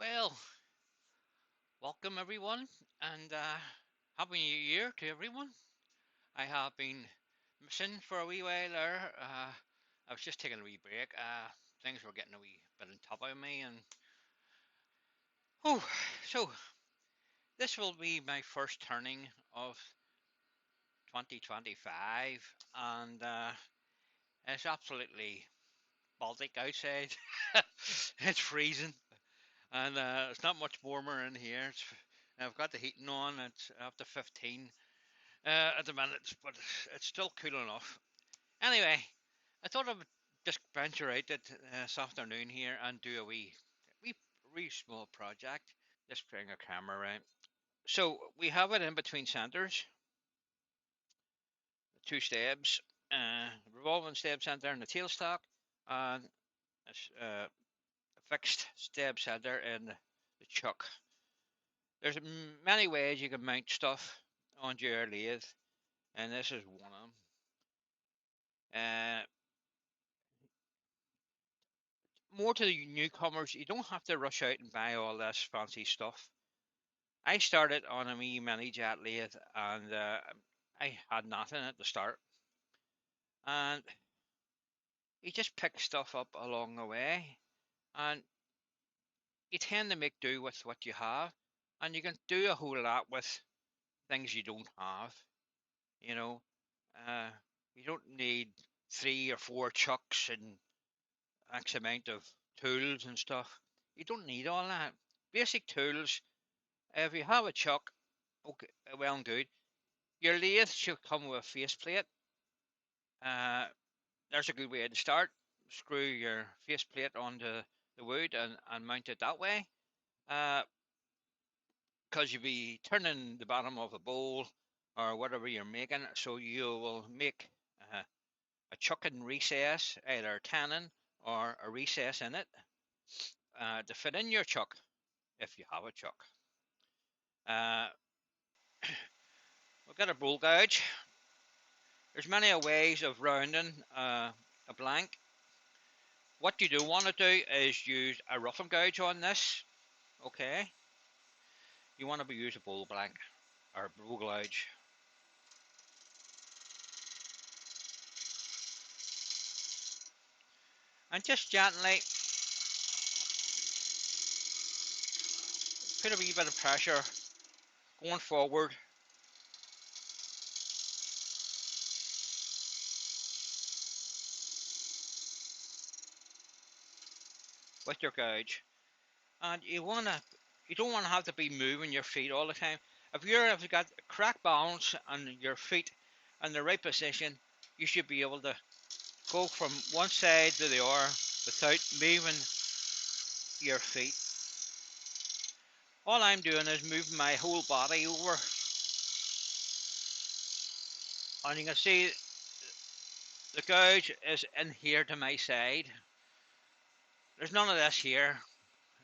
Well, welcome everyone, and happy New Year to everyone. I have been missing for a wee while there. I was just taking a wee break. Things were getting a wee bit on top of me, and oh, so this will be my first turning of 2025, and it's absolutely Baltic outside. It's freezing, and it's not much warmer in here. I've got the heating on. It's up to 15 at the minute, but it's still cool enough. Anyway, I thought I would just venture out this afternoon here and do wee, wee small project. Just bring a camera around. So we have it in between centers, two stabs, revolving stab center in the tailstock, and a fixed stab center in the chuck. There's many ways you can mount stuff onto your lathe, and this is one of them. More to the newcomers, you don't have to rush out and buy all this fancy stuff. I started on a wee mini jet lathe, and I had nothing at the start, and you just pick stuff up along the way, and you tend to make do with what you have, and you can do a whole lot with things you don't have. You know, uh, you don't need 3 or 4 chucks and X amount of tools and stuff. You don't need all that. Basic tools. If you have a chuck, okay, well and good. Your lathe should come with a faceplate. Uh, there's a good way to start. Screw your faceplate onto the wood and mount it that way. Because you'll be turning the bottom of a bowl or whatever you're making, so you will make uh, a chucking recess, either a tenon or a recess in it, to fit in your chuck if you have a chuck. Uh, we've got a bowl gouge. There's many ways of rounding a blank. What you do want to do is use a roughing gouge on this. Okay, you want to be use a bowl blank or bowl gouge, and just gently put a wee bit of pressure going forward with your gouge. And you don't want to have to be moving your feet all the time. If you've got correct balance and your feet in the right position, you should be able to go from one side to the other without moving your feet. All I'm doing is moving my whole body over, and you can see the gouge is in here to my side. There's none of this here,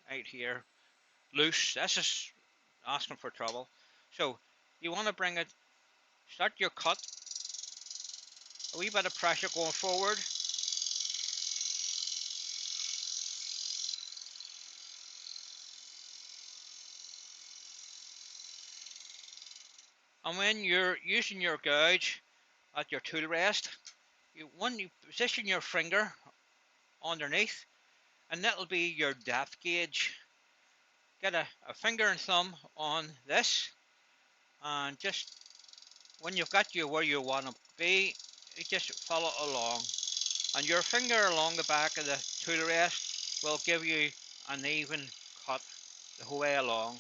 out here, loose. This is asking for trouble. So you want to bring it, start your cut, a wee bit of pressure going forward, and when you're using your gouge at your tool rest, you position your finger underneath, and that'll be your depth gauge. Get a finger and thumb on this, and just when you've got you where you want to be, you just follow along. And your finger along the back of the tool rest will give you an even cut the whole way along.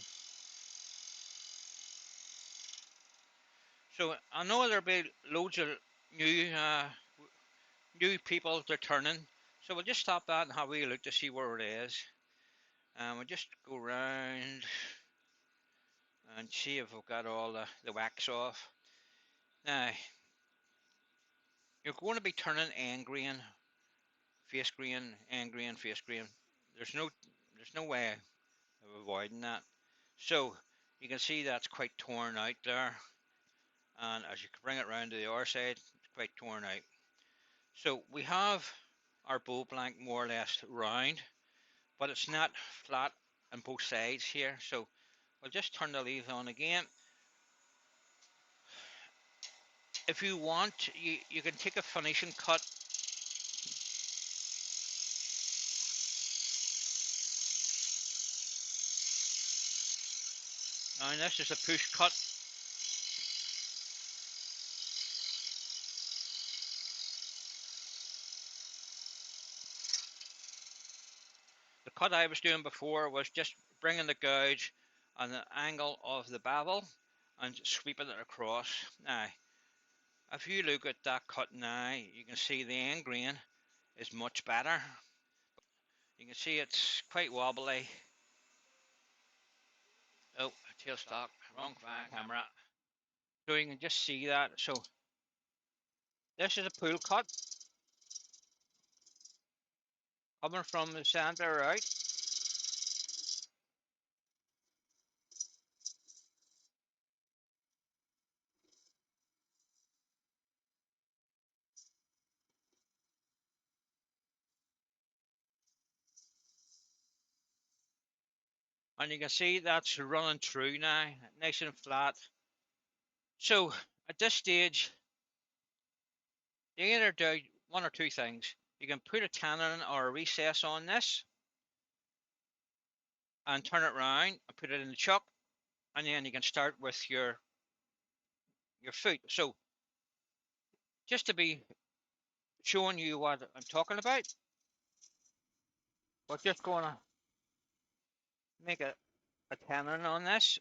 So I know there'll be loads of new new people to turning. So we'll just stop that and have a wee look to see where it is. And we'll just go round and see if we've got all the wax off. Now, you're going to be turning end grain, face grain, end grain, face grain. There's no there's no way of avoiding that. So you can see that's quite torn out there. And as you bring it round to the other side, it's quite torn out. So we have our bow blank more or less round, but it's not flat on both sides here. So we'll just turn the lathe on again. If you want, you can take a finishing cut. And this is a push cut. The cut I was doing before was just bringing the gouge on the angle of the bevel and sweeping it across. Now, if you look at that cut now, you can see the end grain is much better. You can see it's quite wobbly. Oh, tailstock, wrong camera. So you can just see that. So this is a pull cut coming from the center out. And you can see that's running through now, nice and flat. So at this stage, you either do one or two things. You can put a tenon or a recess on this and turn it around and put it in the chuck, and then you can start with your foot. So just to be showing you what I'm talking about, we're just going to make a tenon on this.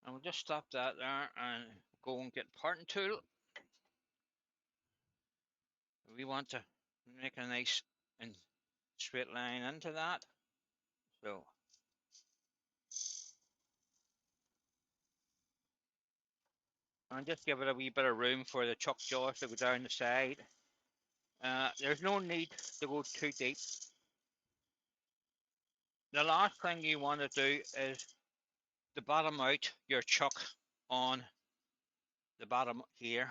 And we'll just stop that there and go and get parting tool. We want to make a nice and straight line into that. So and just give it a wee bit of room for the chuck jaws to go down the side. There's no need to go too deep. The last thing you want to do is to bottom out your chuck on the bottom here.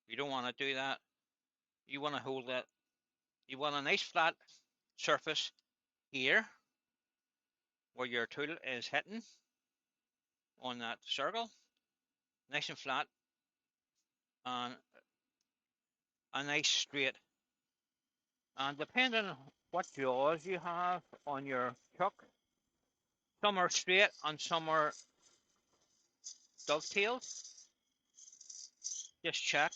You don't want to do that. You want to hold it. You want a nice flat surface here where your tool is hitting on that circle. Nice and flat and a nice straight. And depending on what jaws you have on your chuck, some are straight and some are dovetailed. Just check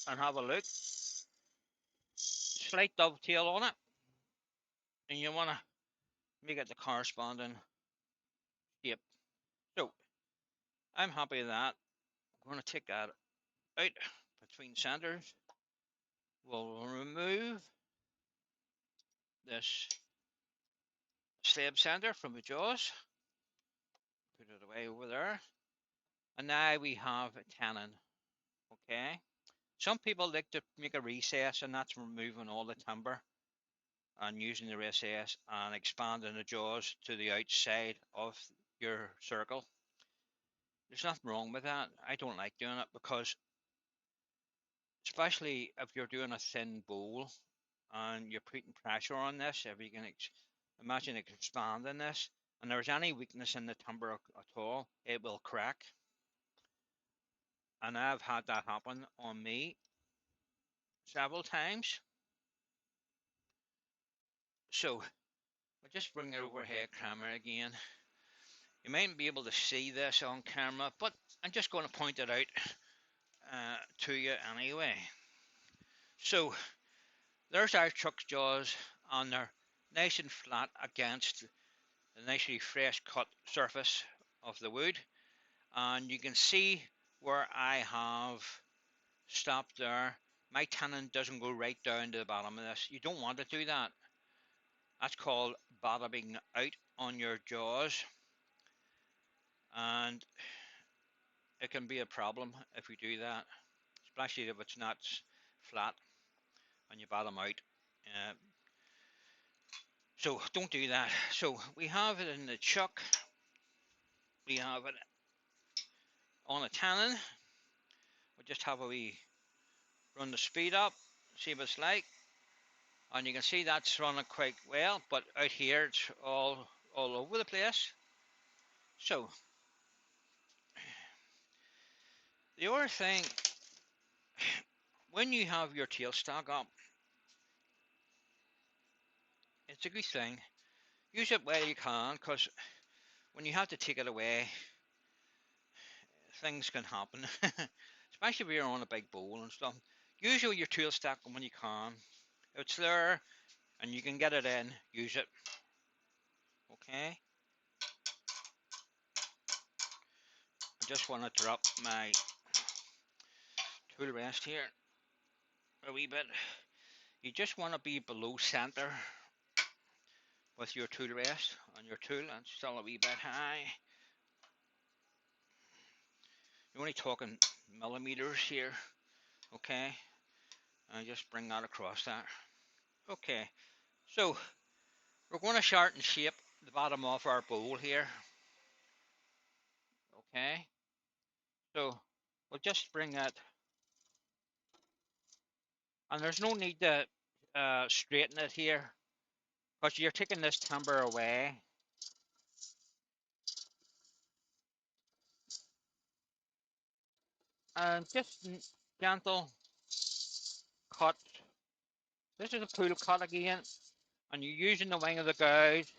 and have a look. Slight dovetail on it, and you want to make it the corresponding shape. So I'm happy with that. I'm going to take that out between centers. We'll remove this slab center from the jaws. Put it away over there. And now we have a tenon. Okay. Some people like to make a recess, and that's removing all the timber and using the recess and expanding the jaws to the outside of your circle. There's nothing wrong with that. I don't like doing it because, especially if you're doing a thin bowl and you're putting pressure on this, if you can imagine expanding this, and there's any weakness in the timber at all, it will crack. And I've had that happen on me several times. So I'll just bring the overhead camera again. You mightn't be able to see this on camera, but I'm just going to point it out to you anyway. So there's our chuck jaws, and they're nice and flat against the nicely fresh cut surface of the wood. And you can see where I have stopped there. My tenon doesn't go right down to the bottom of this. You don't want to do that. That's called bottoming out on your jaws, and it can be a problem if you do that, especially if it's not flat and you bottom out. Uh, So don't do that. So we have it in the chuck. We have it on a tenon. We just have a wee run the speed up, see what it's like, and you can see that's running quite well. But out here, it's all over the place. So the other thing, when you have your tailstock up, it's a good thing. Use it where you can, because when you have to take it away, things can happen. Especially if you're on a big bowl and stuff. Use your tailstock when you can. If it's there and you can get it in, use it. Okay. I just want to drop my tool rest here a wee bit. You just want to be below center with your tool rest on your tool, and still a wee bit high. You're only talking millimeters here, okay? And just bring that across there. Okay, so we're going to shorten shape the bottom of our bowl here, okay? So we'll just bring that, and there's no need to straighten it here, because you're taking this timber away. And just gentle cut. This is a pool cut again, and you're using the wing of the gouge.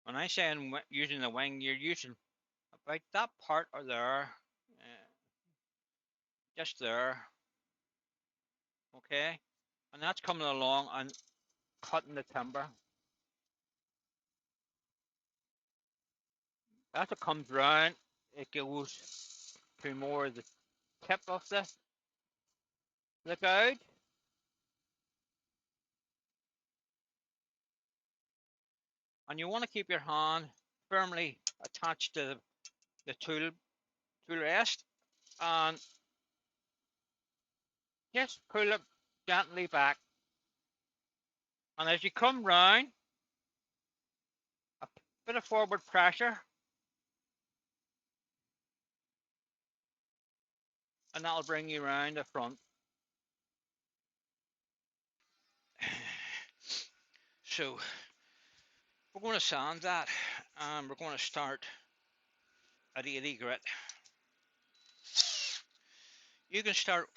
When I say using the wing, you're using about that part or there, just there, okay? And that's coming along and cutting the timber. As it comes round, it goes to more the tip of the gouge. And you want to keep your hand firmly attached to the tool rest, and just pull it gently back. And as you come round, a bit of forward pressure, and that'll bring you round the front. So we're going to sand that, and we're going to start at 80 grit. You can start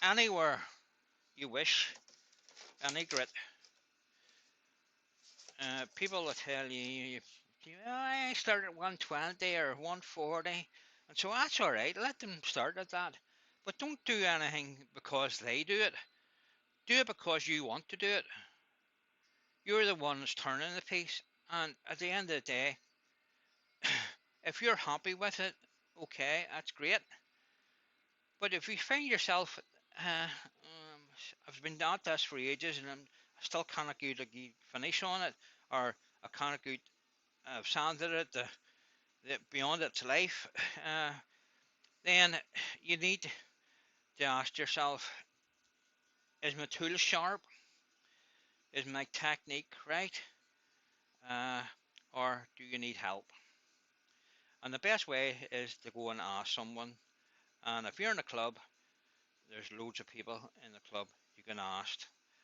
anywhere you wish, any grit. People will tell you, I start at 120 or 140, and so that's all right. Let them start at that, but don't do anything because they do it. Do it because you want to do it. You're the one that's turning the piece, and at the end of the day, if you're happy with it, okay, that's great. But if you find yourself, I've been at this for ages and I still can't get a finish on it, or I can't get, I've sanded it beyond its life, then you need to ask yourself, is my tool sharp? Is my technique right? Uh, or do you need help? And the best way is to go and ask someone. And if you're in a club, there's loads of people in the club you can ask,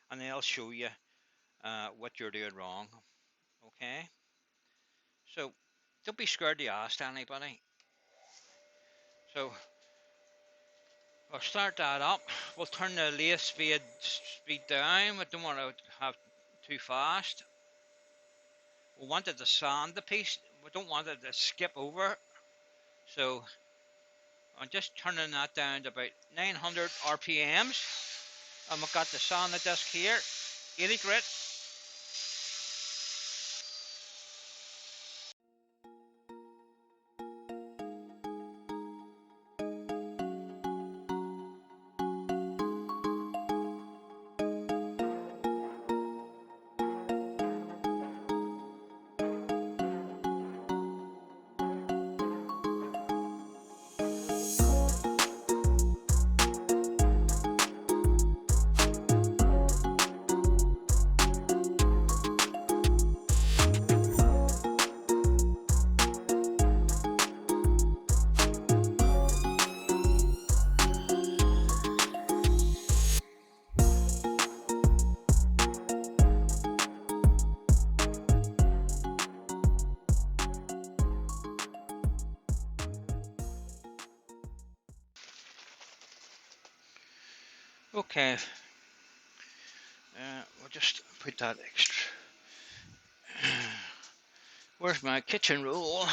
and they'll show you what you're doing wrong. Okay, so don't be scared to ask anybody. So we'll start that up. We'll turn the lathe speed down. We don't want to have too fast. We want it to sand the piece. We don't want it to skip over. So I'm just turning that down to about 900 RPMs. And we've got the sander disc here, 80 grit. Okay, we'll just put that extra. Where's my kitchen roll?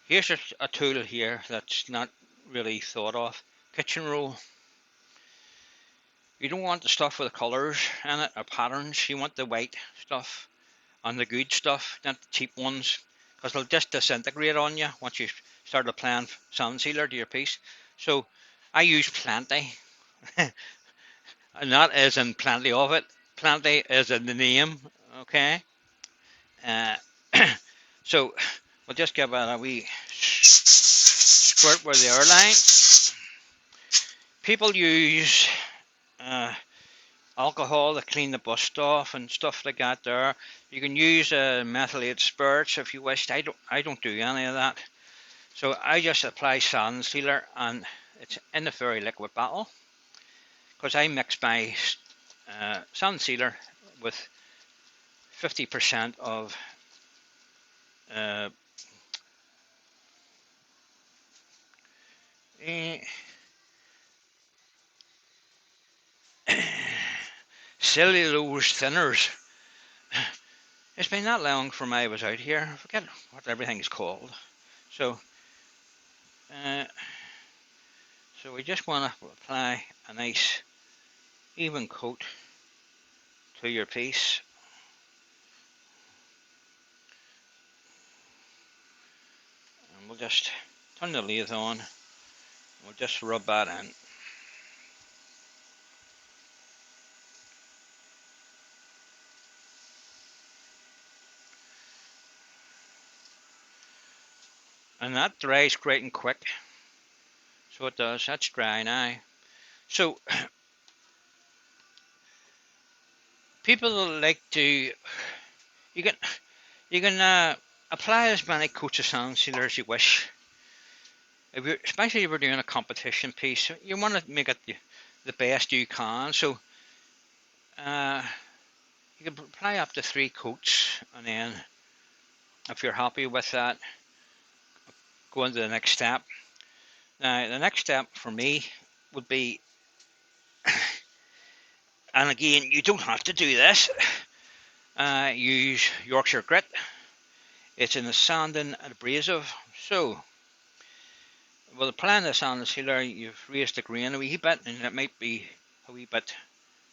Here's a tool here that's not really thought of. Kitchen roll. You don't want the stuff with the colours in it or patterns. You want the white stuff and the good stuff, not the cheap ones, because they'll just disintegrate on you once you start applying sand sealer to your piece. So I use plenty, and that is in plenty of it. Plenty is in the name, okay? Uh, so we'll just give it a wee squirt with the airline. People use uh, alcohol to clean the bust off and stuff like that. There, you can use methylated spirits if you wish. I don't do any of that. So I just apply sand sealer, and it's in a very liquid bottle because I mix my sand sealer with 50% of uh, cellulose thinners. It's been that long from I was out here. I forget what everything is called. So, uh, so we just want to apply a nice even coat to your piece, and we'll just turn the lathe on. And we'll just rub that in. And that dries great and quick. So it does. That's dry now. So people like to you can apply as many coats of sand sealer as you wish. Especially if you're doing a competition piece, you want to make it the best you can. So uh, you can apply up to 3 coats, and then if you're happy with that, go on to the next step. Now the next step for me would be, and again you don't have to do this, use Yorkshire grit. It's in the sanding abrasive. So with applying the sand sealer, you've raised the grain a wee bit, and it might be a wee bit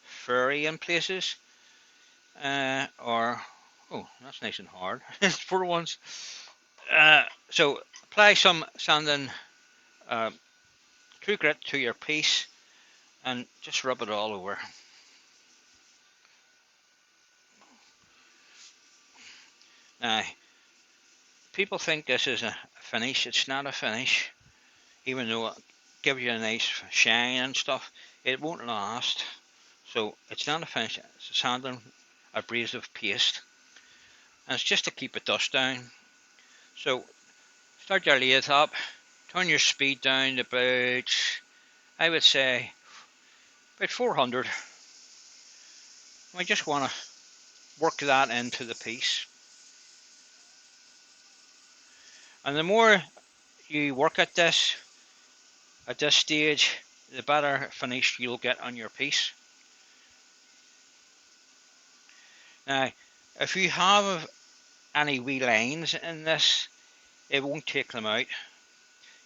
furry in places, or oh, that's nice and hard for once. So apply some sanding uh, true grit to your piece, and just rub it all over. Now, people think this is a finish. It's not a finish, even though it gives you a nice shine and stuff. It won't last. So it's not a finish. It's a sanding abrasive paste, and it's just to keep the dust down. So start your lathe up, turn your speed down to about, I would say, about 400. We just want to work that into the piece. And the more you work at this stage, the better finish you'll get on your piece. Now, if you have any wee lines in this, it won't take them out.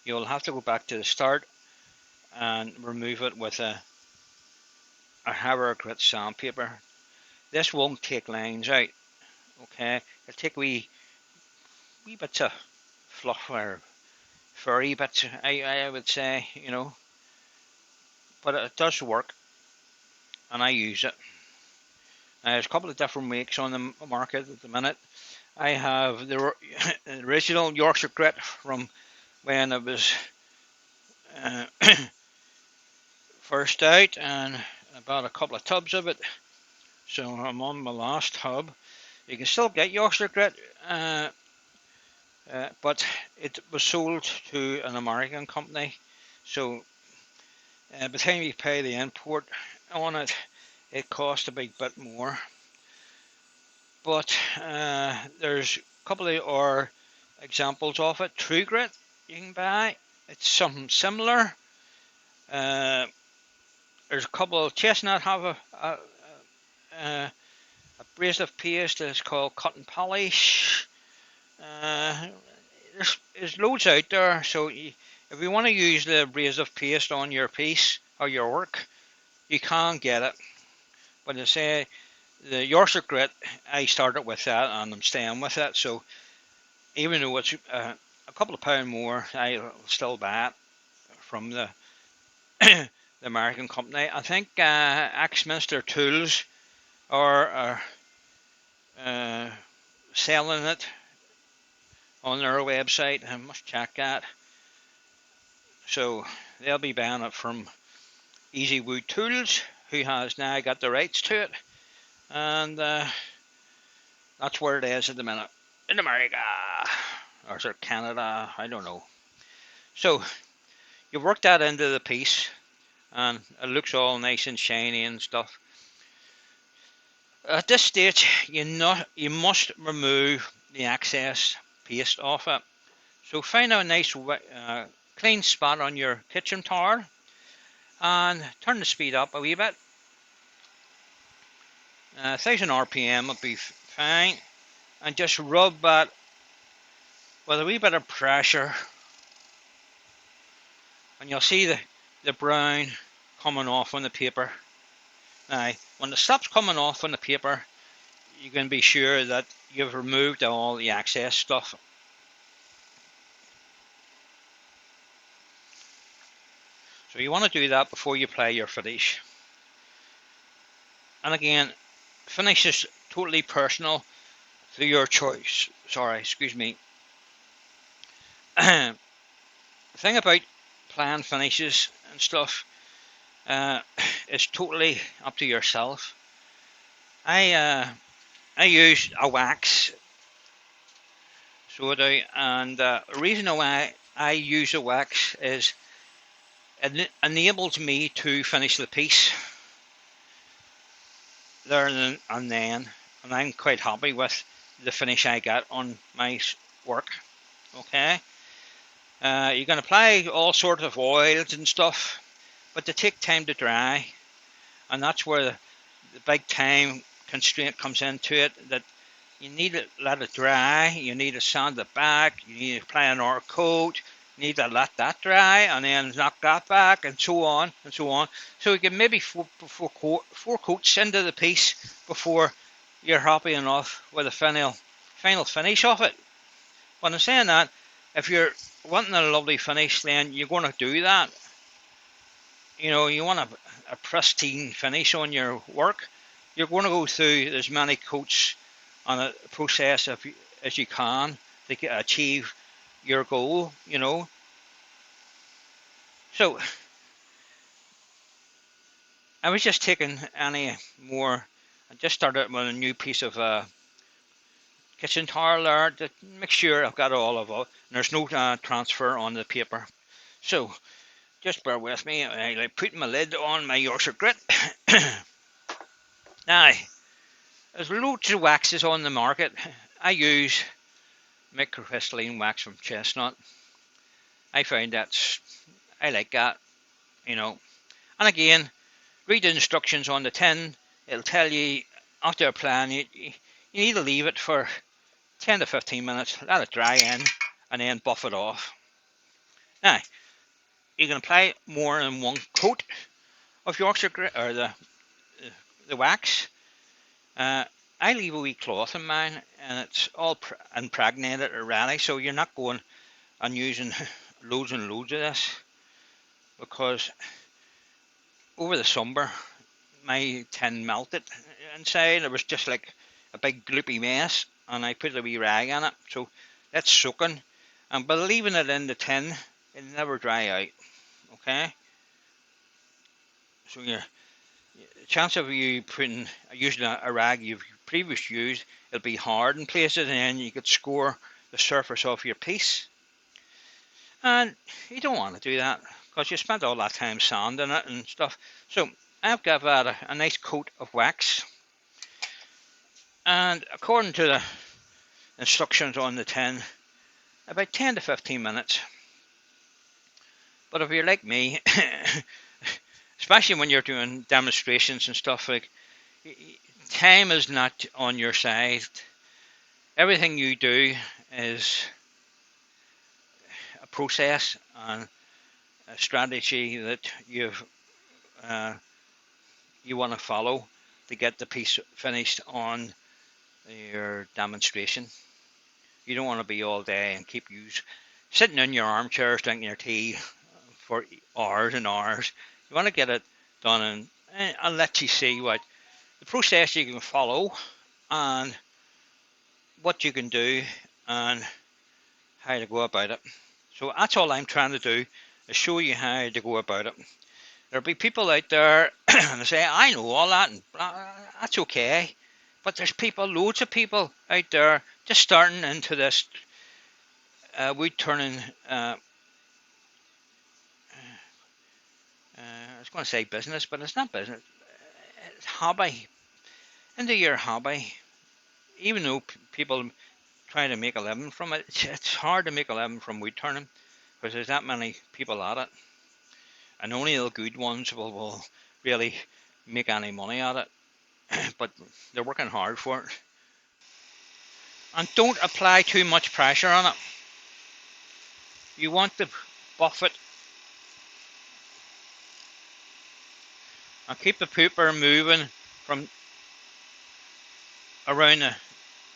You'll have to go back to the start and remove it with a Howard grit sandpaper. This won't take lines out, okay? It'll take wee bits of fluff or furry bits, I would say, but it does work, and I use it. There's a couple of different makes on the market at the minute. I have the original Yorkshire grit from when it was uh, first out, and I bought a couple of tubs of it, so I'm on my last tub. You can still get Yorkshire grit, but it was sold to an American company, so by the time you pay the import on it, it cost a big bit more. But there's a couple of examples of it. True grit, you can buy. It's something similar. Uh, there's a couple of Chestnut have a abrasive paste that's called cut and polish. Uh, there's loads out there. So if you want to use the abrasive paste on your piece or your work, you can get it. But I say the Yorkshire Grit, I started with that and I'm staying with it. So even though it's a couple of pound more, I still buy it from the the American company. I think Axminster Tools are uh, selling it on their website. I must check that. So they'll be buying it from Easy Wood Tools, who has now got the rights to it, and that's where it is at the minute in America, or is it Canada? I don't know. So you work that into the piece, and it looks all nice and shiny and stuff. At this stage, you must remove the excess paste off it. So find a nice clean spot on your kitchen towel and turn the speed up a wee bit. 1000 RPM would be fine, and just rub that with a wee bit of pressure, and you'll see the brown coming off on the paper. Now, when it stops coming off on the paper, you can be sure that you've removed all the excess stuff. So you want to do that before you apply your finish. And again, finish is totally personal to your choice. Sorry, excuse me. The thing about plan finishes and stuff, uh, it's totally up to yourself. I use a wax, so I do, and the reason why I use a wax is it enables me to finish the piece there and then, and I'm quite happy with the finish I get on my work. Okay, you can apply all sorts of oils and stuff, but they take time to dry, and that's where the big time constraint comes into it. That you need to let it dry, you need to sand it back, you need to apply another coat, you need to let that dry, and then knock that back, and so on and so on. So you can maybe four coats into the piece before you're happy enough with the final finish of it. When I'm saying that, if you're wanting a lovely finish, then you're going to do that. You know, you want a pristine finish on your work. You're going to go through as many coats on a process as you can to achieve your goal, you know. So I was just taking any more. I just started with a new piece of kitchen towel there to make sure I've got all of it. And there's no transfer on the paper. So just bear with me. I like putting my lid on my Yorkshire Grit. Now, there's loads of waxes on the market. I use microcrystalline wax from Chestnut. I find I like that, you know. And again, read the instructions on the tin. It'll tell you after applying it, you need to leave it for 10 to 15 minutes, let it dry in, and then buff it off. Now, you can apply more than one coat of Yorkshire Grit or the wax. I leave a wee cloth in mine, and it's all impregnated already, so you're not going and using loads and loads of this, because over the summer my tin melted inside. It was just like a big gloopy mess, and I put a wee rag on it, so that's soaking. And by leaving it in the tin, it'll never dry out. Okay, so the chance of you using a rag you've previously used, it'll be hard in places, and then you could score the surface of your piece. And you don't want to do that because you spent all that time sanding it and stuff. So I've got a nice coat of wax, and according to the instructions on the tin, about 10 to 15 minutes. But if you're like me, especially when you're doing demonstrations and stuff, like time is not on your side. Everything you do is a process and a strategy that uh, you want to follow to get the piece finished on your demonstration. You don't want to be all day and keep sitting in your armchairs drinking your tea for hours and hours. You want to get it done and let you see what the process you can follow and what you can do and how to go about it. So that's all I'm trying to do is show you how to go about it. There'll be people out there and they say, I know all that, and that's okay. But there's loads of people out there just starting into this wood turning, I was going to say business, but it's not business, it's hobby, into your hobby. Even though people try to make a living from it, it's hard to make a living from wood turning because there's that many people at it. And only the good ones will really make any money at it. But they're working hard for it. And don't apply too much pressure on it. You want to buff it and keep the pooper moving from around the.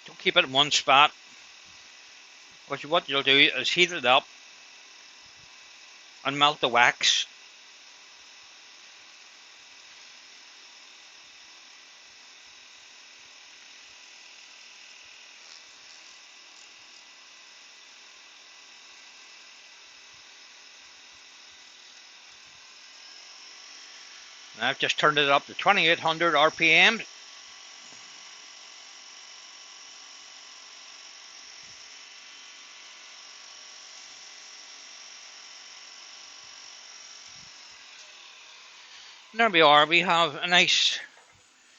Don't keep it in one spot. Because what you'll do is heat it up and melt the wax. And I've just turned it up to 2800 RPM. And there we are. We have a nice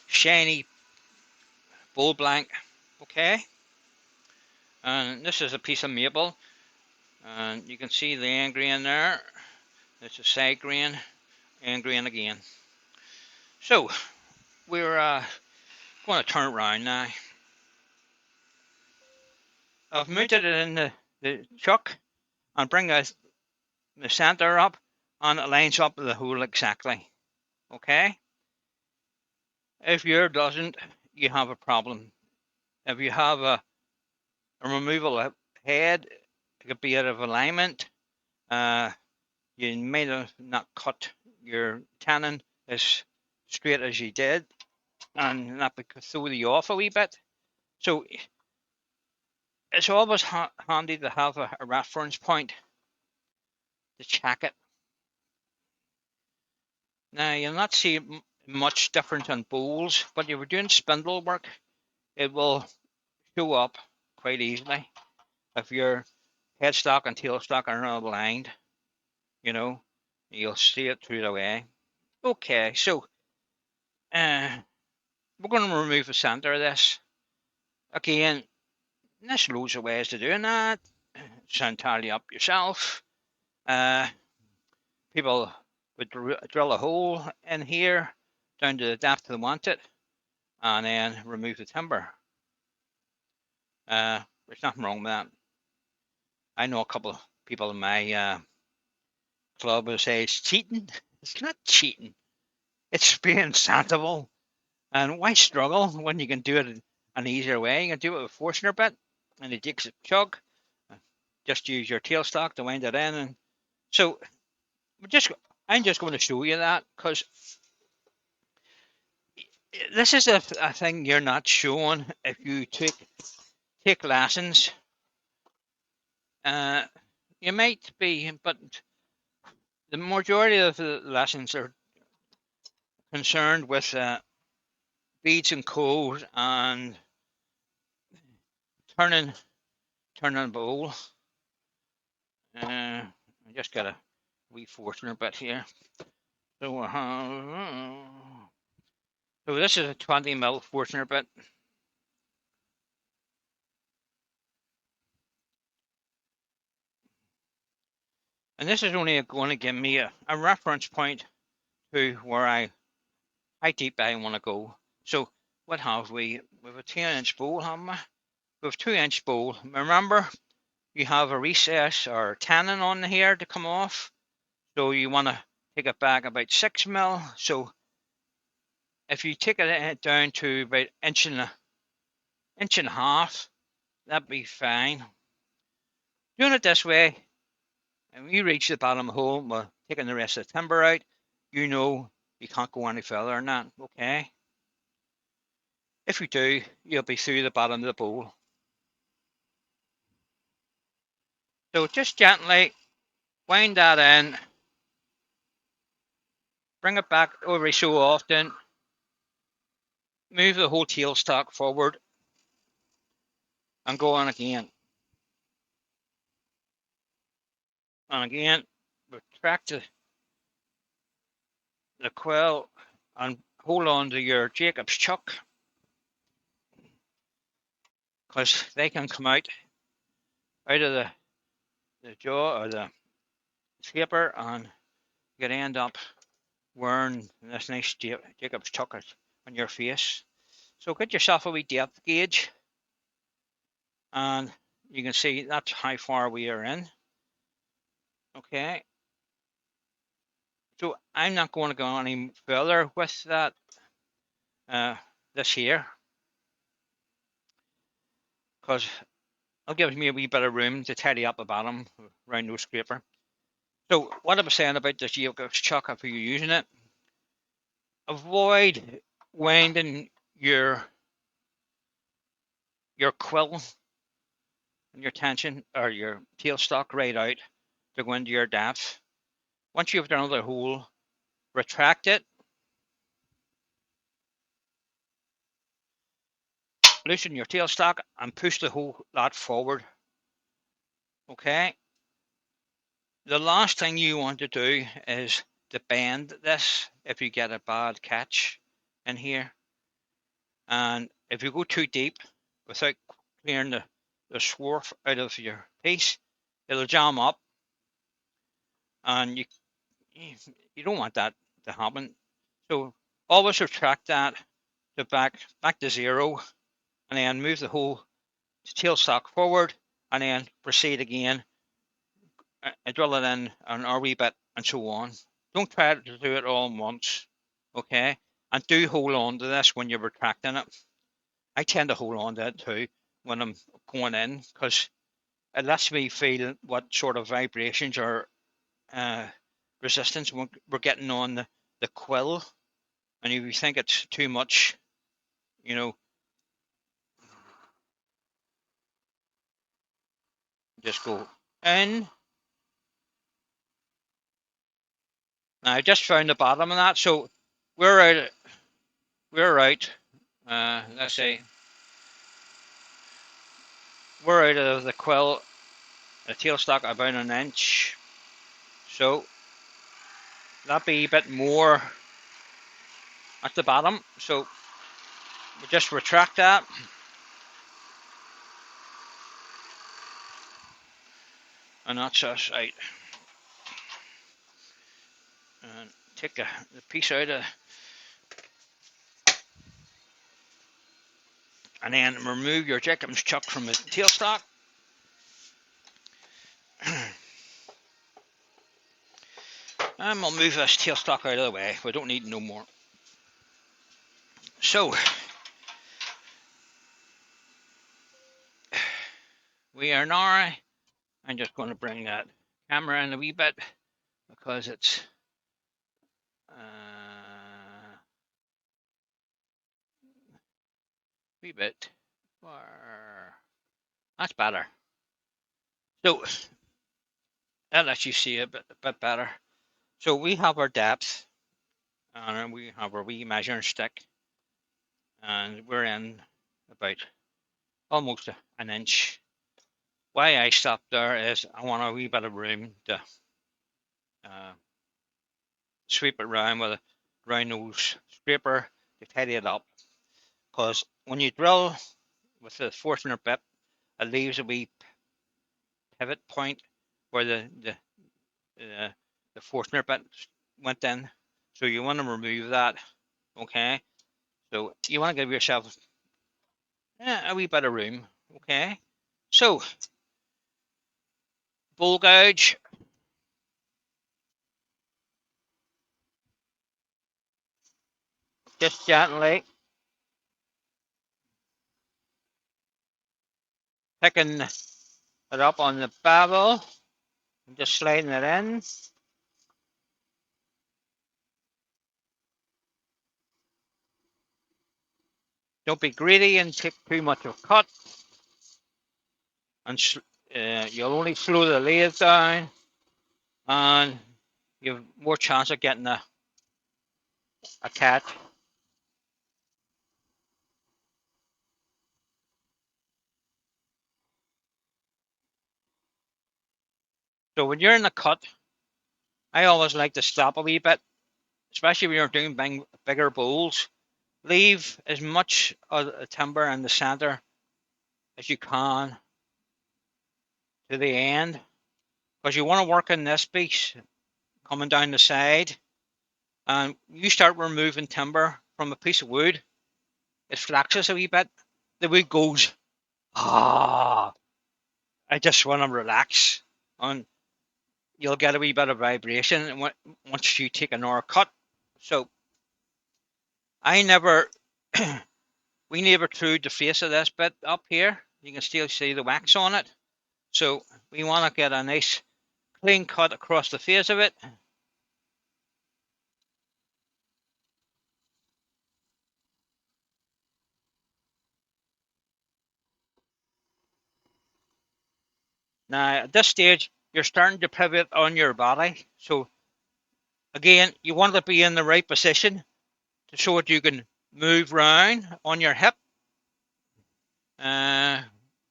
shiny bowl blank. Okay. And this is a piece of maple. And you can see the end grain there. It's a side grain, end grain again. So we're going to turn it around now. I've mounted it in the chuck and bring the center up and it lines up with the hole exactly. Okay? If yours doesn't, you have a problem. If you have a removable head, it could be out of alignment. You may have not cut your tenon as straight as you did, and that would throw you off a wee bit. So it's always handy to have a reference point to check it. Now you'll not see much difference on bowls, but if you're doing spindle work, it will show up quite easily. If your headstock and tailstock are not aligned, you know, you'll see it through the way. Okay, so we're going to remove the center of this. Again, there's loads of ways to doing that. It's entirely up yourself. People would drill a hole in here down to the depth they want it and then remove the timber. There's nothing wrong with that. I know a couple of people in my club who say it's cheating. It's not cheating. It's being sensible. And why struggle when you can do it an easier way? You can do it with a Forstner bit and it takes a chug. Just use your tailstock to wind it in. And so I'm just going to show you that because this is a thing you're not showing if you take lessons. You might be, but the majority of the lessons are concerned with beads and code and turning a bowl. I just got a wee Forstner bit here. So so this is a 20mm Forstner bit. And this is only going to give me a reference point to where how deep I want to go. So what have we? We have a 10-inch bowl, haven't we? We have a 2-inch bowl. Remember, you have a recess or tenon on here to come off. So you want to take it back about 6 mil. So if you take it down to about inch and a half, that'd be fine. Doing it this way, and when you reach the bottom hole, well, taking the rest of the timber out, you know you can't go any further than that. Okay. If you do, you'll be through the bottom of the bowl. So just gently wind that in, bring it back every so often, move the whole tailstock forward, and go on again. And again, retract the quill and hold on to your Jacob's chuck, because they can come out of the jaw or the scraper, and you could end up wearing this nice Jacob's chuck on your face. So get yourself a wee depth gauge, and you can see that's how far we are in. Okay. So I'm not going to go any further with that this here, because it'll give me a wee bit of room to tidy up the bottom around no scraper. So what I was saying about the Jacob's chuck, if you're using it, avoid winding your quill and your tension or your tailstock right out to go into your depth. Once you've done the hole, retract it, loosen your tailstock, and push the whole lot forward. Okay. The last thing you want to do is to bend this if you get a bad catch in here. And if you go too deep without clearing the swarf out of your piece, it'll jam up, and you don't want that to happen. So always retract that to back to zero, and then move the whole tailstock forward, and then proceed again, drill it in a wee bit, and so on. Don't try to do it all at once, okay? And do hold on to this when you're retracting it. I tend to hold on to it too when I'm going in, because it lets me feel what sort of vibrations or resistance we're getting on the quill. And if you think it's too much, you know, just go in. Now, I just found the bottom of that, so we're out. We're out. Let's say we're out of the quill, the tailstock about an inch. So that'd be a bit more at the bottom. So we just retract that, and that's us out. And take the piece out of, and then remove your Jacob's chuck from the tailstock. And we'll move this tailstock out of the way. We don't need no more. So we are now. I'm just going to bring that camera in a wee bit, because it's a wee bit far. That's better. So that lets you see a bit better. So we have our depth, and we have our wee measuring stick, and we're in about almost an inch. Why I stopped there is I want a wee bit of room to sweep it around with a round nose scraper to tidy it up. Because when you drill with the Forstner bit, it leaves a wee pivot point where the Forstner bit went in. So you want to remove that. Okay. So you want to give yourself a wee bit of room. Okay. So bull gouge, just gently picking it up on the bevel and just sliding it in. Don't be greedy and take too much of a cut, and you'll only slow the lathe down, and you have more chance of getting a catch. So when you're in the cut, I always like to stop a wee bit, especially when you're doing bigger bowls. Leave as much of the timber in the center as you can to the end, because you want to work in this piece coming down the side, and you start removing timber from a piece of wood, it flexes a wee bit. The wood goes, ah, I just want to relax, and you'll get a wee bit of vibration once you take another cut. So I never, we never trued the face of this bit up here. You can still see the wax on it. So we want to get a nice clean cut across the face of it. Now at this stage, you're starting to pivot on your body. So again, you want to be in the right position so that you can move round on your hip.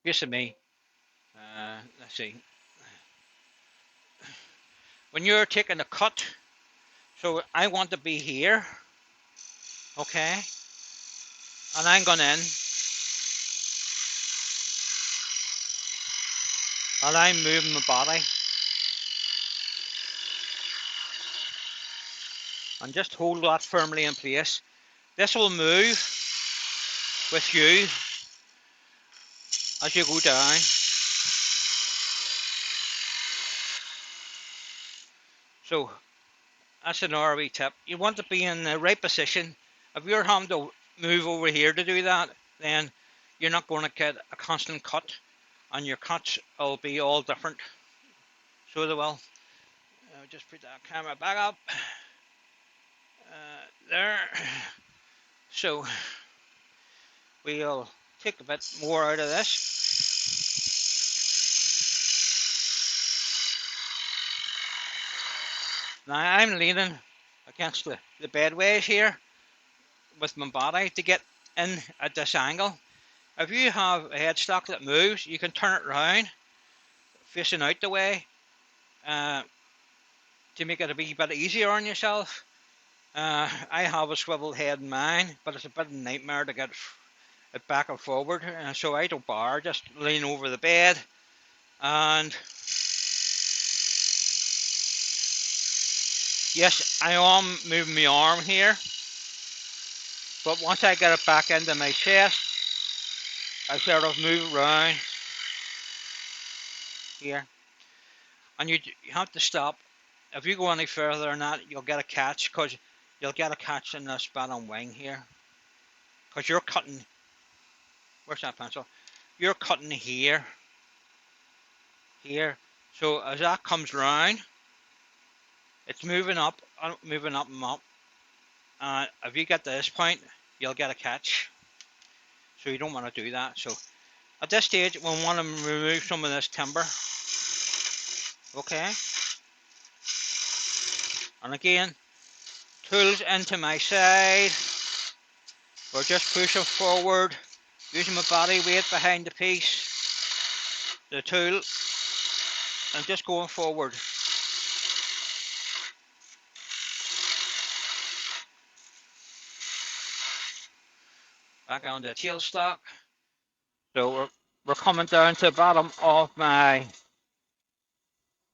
Listen me. Let's see. When you're taking a cut, so I want to be here, okay, and I'm going in, and I'm moving my body, and just hold that firmly in place. This will move with you as you go down. So that's an RV tip. You want to be in the right position. If you're having to move over here to do that, then you're not going to get a constant cut, and your cuts will be all different. So they will. Just put that camera back up. There. So we'll take a bit more out of this. Now I'm leaning against the bedways here with my body to get in at this angle. If you have a headstock that moves, you can turn it around, facing out the way, uh, to make it a wee bit easier on yourself. I have a swivel head in mine, but it's a bit of a nightmare to get it back and forward, so I don't bother, just lean over the bed, and yes, I am moving my arm here, but once I get it back into my chest, I sort of move around here, and you have to stop. If you go any further than that, you'll get a catch, because you'll get a catch in this bit on wing here, because you're cutting, where's that pencil? You're cutting here. So as that comes round, it's moving up and up. If you get to this point, you'll get a catch. So you don't want to do that. So at this stage, we want to remove some of this timber. Okay. And again, tools into my side. We're just pushing forward, using my body weight behind the piece, the tool, and just going forward. Back on the tailstock. So we're coming down to the bottom of my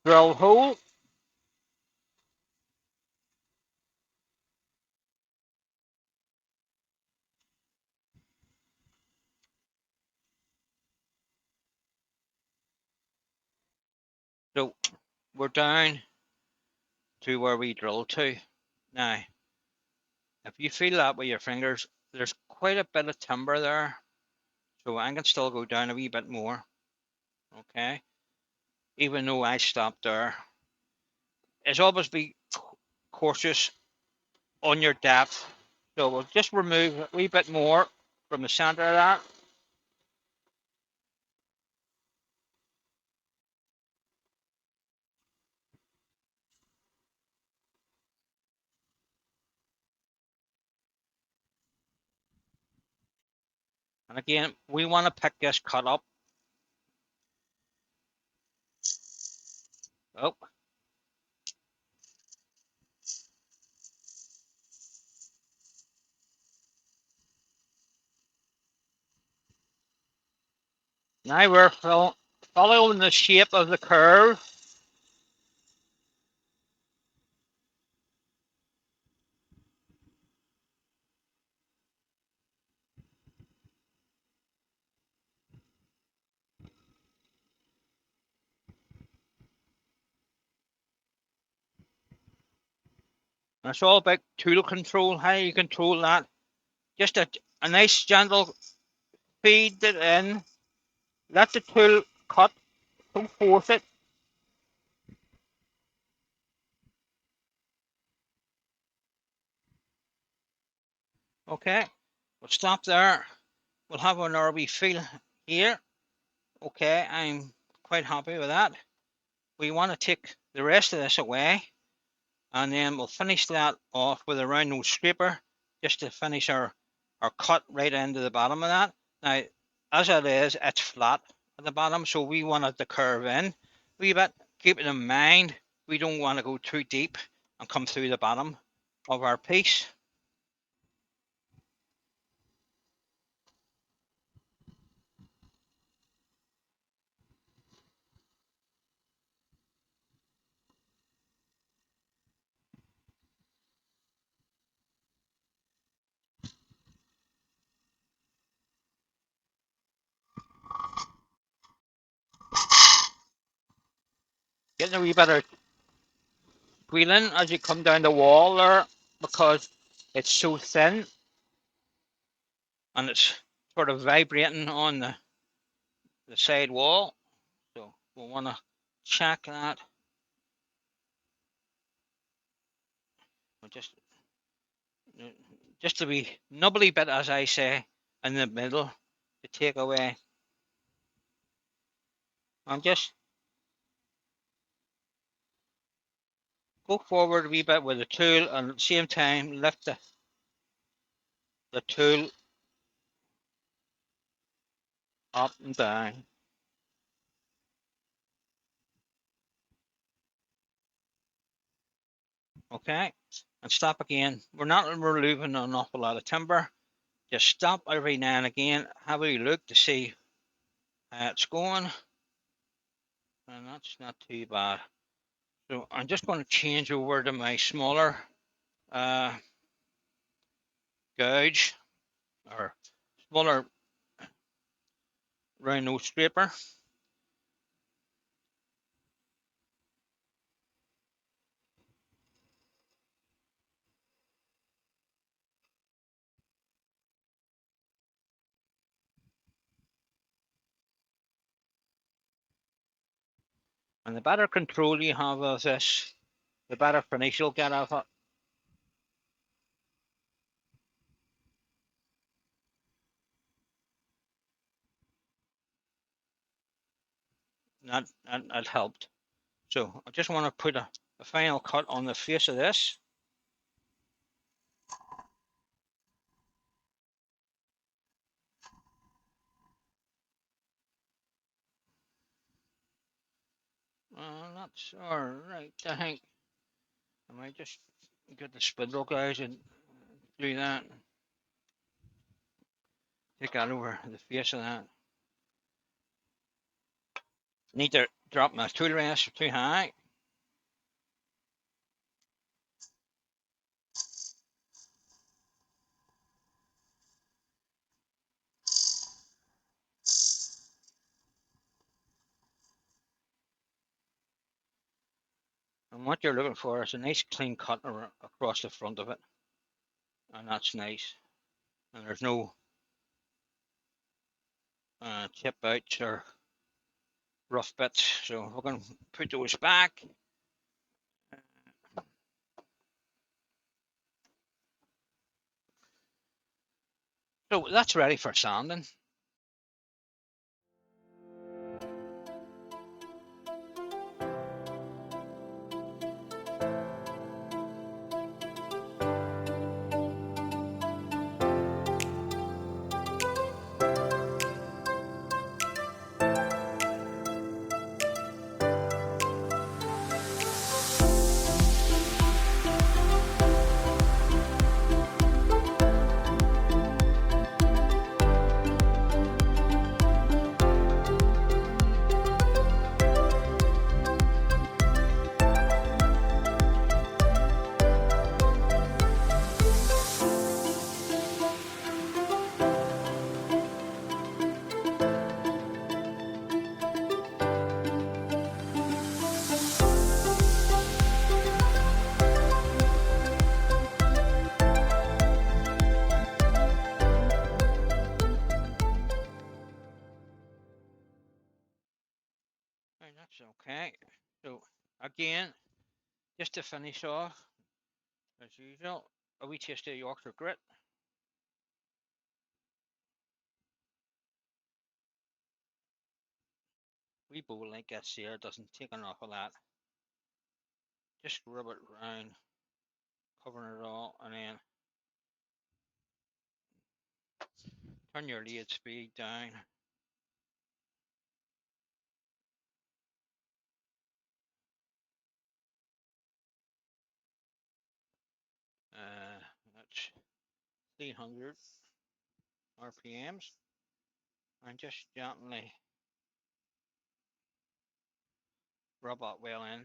drill hole. we're down to where we drilled to. Now, if you feel that with your fingers, there's quite a bit of timber there, so I can still go down a wee bit more. Okay, even though I stopped there, it's always be cautious on your depth. So we'll just remove a wee bit more from the center of that. And again, we want to pick this cut up. Oh, now we're following the shape of the curve. And it's all about tool control, how you control that. Just a nice gentle feed it in. Let the tool cut, don't force it. Okay, we'll stop there. We'll have another wee feel here. Okay, I'm quite happy with that. We want to take the rest of this away, and then we'll finish that off with a round nose scraper just to finish our cut right into the bottom of that. Now, as it is, it's flat at the bottom, so we want it to curve in a wee bit. Keep it in mind, we don't want to go too deep and come through the bottom of our piece. Getting a wee bit of squealing as you come down the wall there because it's so thin and it's sort of vibrating on the side wall. So we'll want to check that. We'll just a wee nubbly bit, as I say, in the middle to take away. And just go forward a wee bit with the tool and at the same time lift the tool up and down. Okay, and stop again. We're not removing an awful lot of timber. Just stop every now and again, have a look to see how it's going, and that's not too bad. So I'm just going to change over to my smaller uh, gouge or smaller round nose scraper. And the better control you have of this, the better finish you'll get of it. That helped. So I just want to put a final cut on the face of this. That's all right, I think. I might just get the spindle guys and do that. Take that over the face of that. Need to drop my tool rest too high. And what you're looking for is a nice clean cut across the front of it, and that's nice. And there's no chip outs or rough bits. So we're going to put those back. So that's ready for sanding. And that's okay. So again, just to finish off, as usual, a wee taste of Yorkshire grit. Wee bowl like this here doesn't take an awful lot. Just rub it around, covering it all, and then turn your lead speed down. That's 300 RPMs, and just gently rub that well in.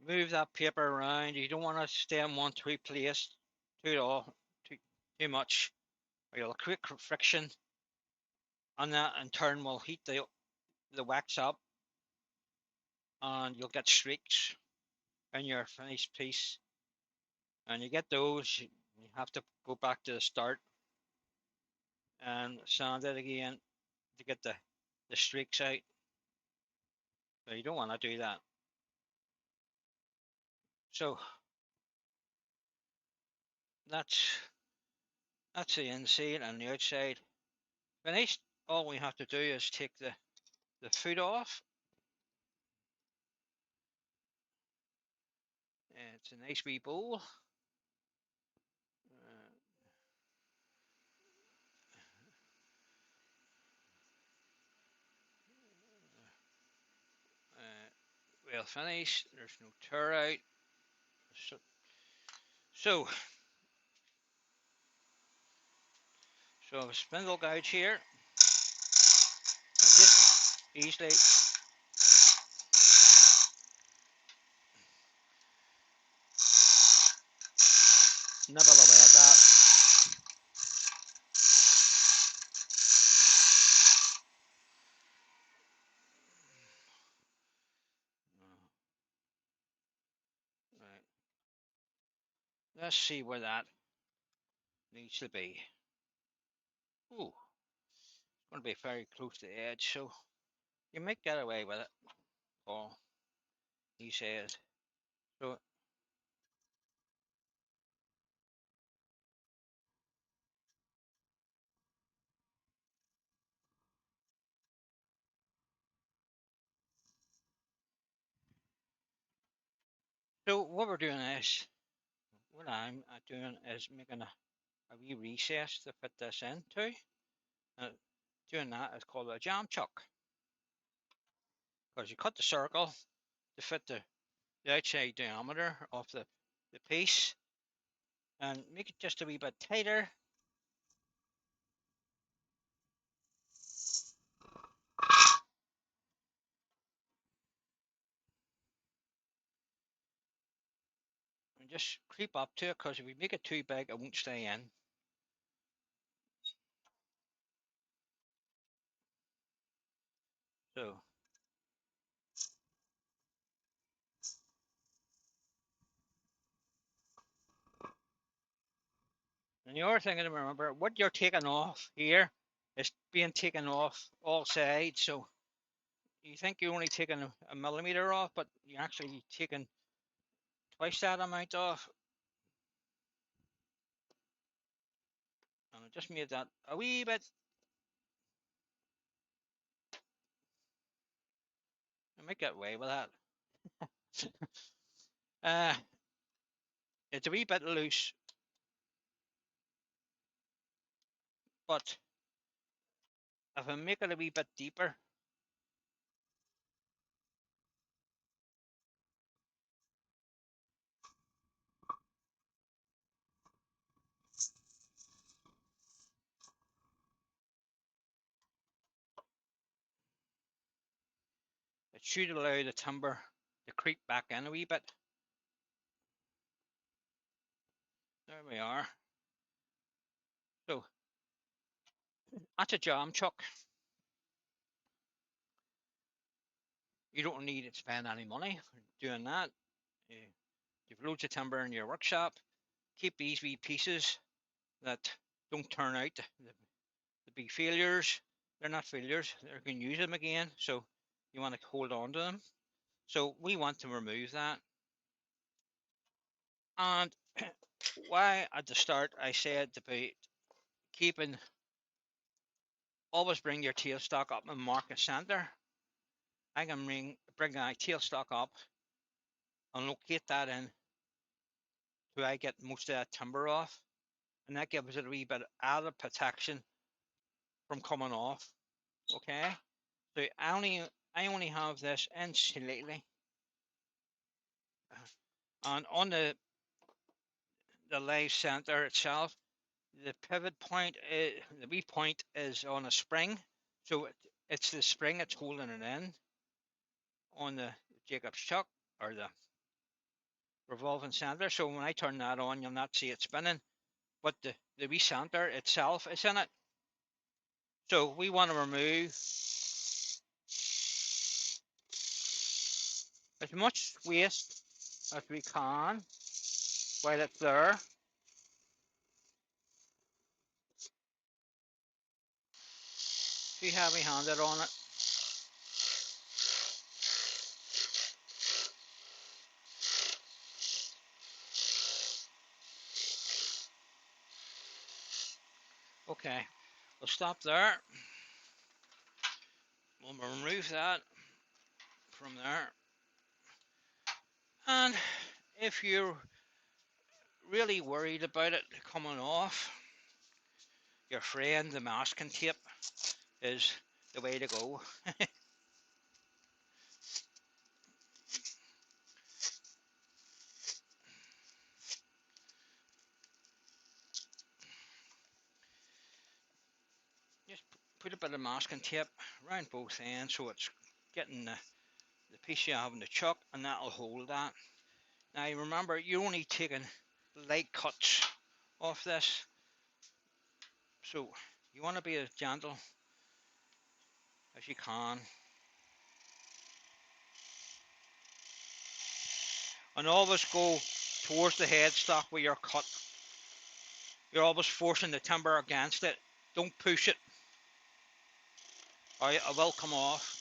Move that paper around. You don't want to stay in one too place too, too much, or you'll create friction on that, in turn will heat the wax up, and you'll get streaks in your finished piece. And you get those, you have to go back to the start and sand it again to get the streaks out. So you don't want to do that. So that's the inside and the outside finished. All we have to do is take the foot off. It's a nice wee bowl. Well finished. There's no tear out. So, so a spindle gouge here. And just easily nibble away at that. Right. Let's see where that needs to be. Ooh, it's going to be very close to the edge, so you might get away with it, Paul, he says. So, so what we're doing is, what I'm doing is making a wee recess to fit this into. Doing that is called a jam chuck, because you cut the circle to fit the outside diameter of the piece and make it just a wee bit tighter. And just creep up to it, because if we make it too big, it won't stay in. So, and the other thing to remember, what you're taking off here is being taken off all sides. So you think you're only taking a millimeter off, but you're actually taking twice that amount off. And I just made that a wee bit. I might get away with that. uh, it's a wee bit loose, but if I make it a wee bit deeper, it should allow the timber to creep back in a wee bit. There we are. So that's a jam chuck. You don't need to spend any money doing that. You've loads of timber in your workshop. Keep these wee pieces that don't turn out the big failures. They're not failures. You can use them again. So you want to hold on to them. So we want to remove that. And why at the start I said to be keeping, always bring your tailstock up and mark a center. I can bring my tailstock up and locate that in till I get most of that timber off. And that gives it a wee bit added protection from coming off. Okay. So I only have this in slightly. And on the live center itself, the pivot point, the wee point is on a spring. So it's the spring that's holding it in on the Jacob's chuck or the revolving center. So when I turn that on, you'll not see it spinning, but the wee center itself is in it. So we want to remove as much waste as we can while it's there. See heavy handed on it. Okay, we'll stop there. We'll remove that from there. And if you're really worried about it coming off, your friend the masking tape is the way to go. Just put a bit of masking tape around both ends so it's getting the piece you have in the chuck, and that'll hold that. Now remember, you're only taking light cuts off this, so you want to be as gentle as you can. And always go towards the headstock with your cut. You're always forcing the timber against it. Don't push it, or it will come off.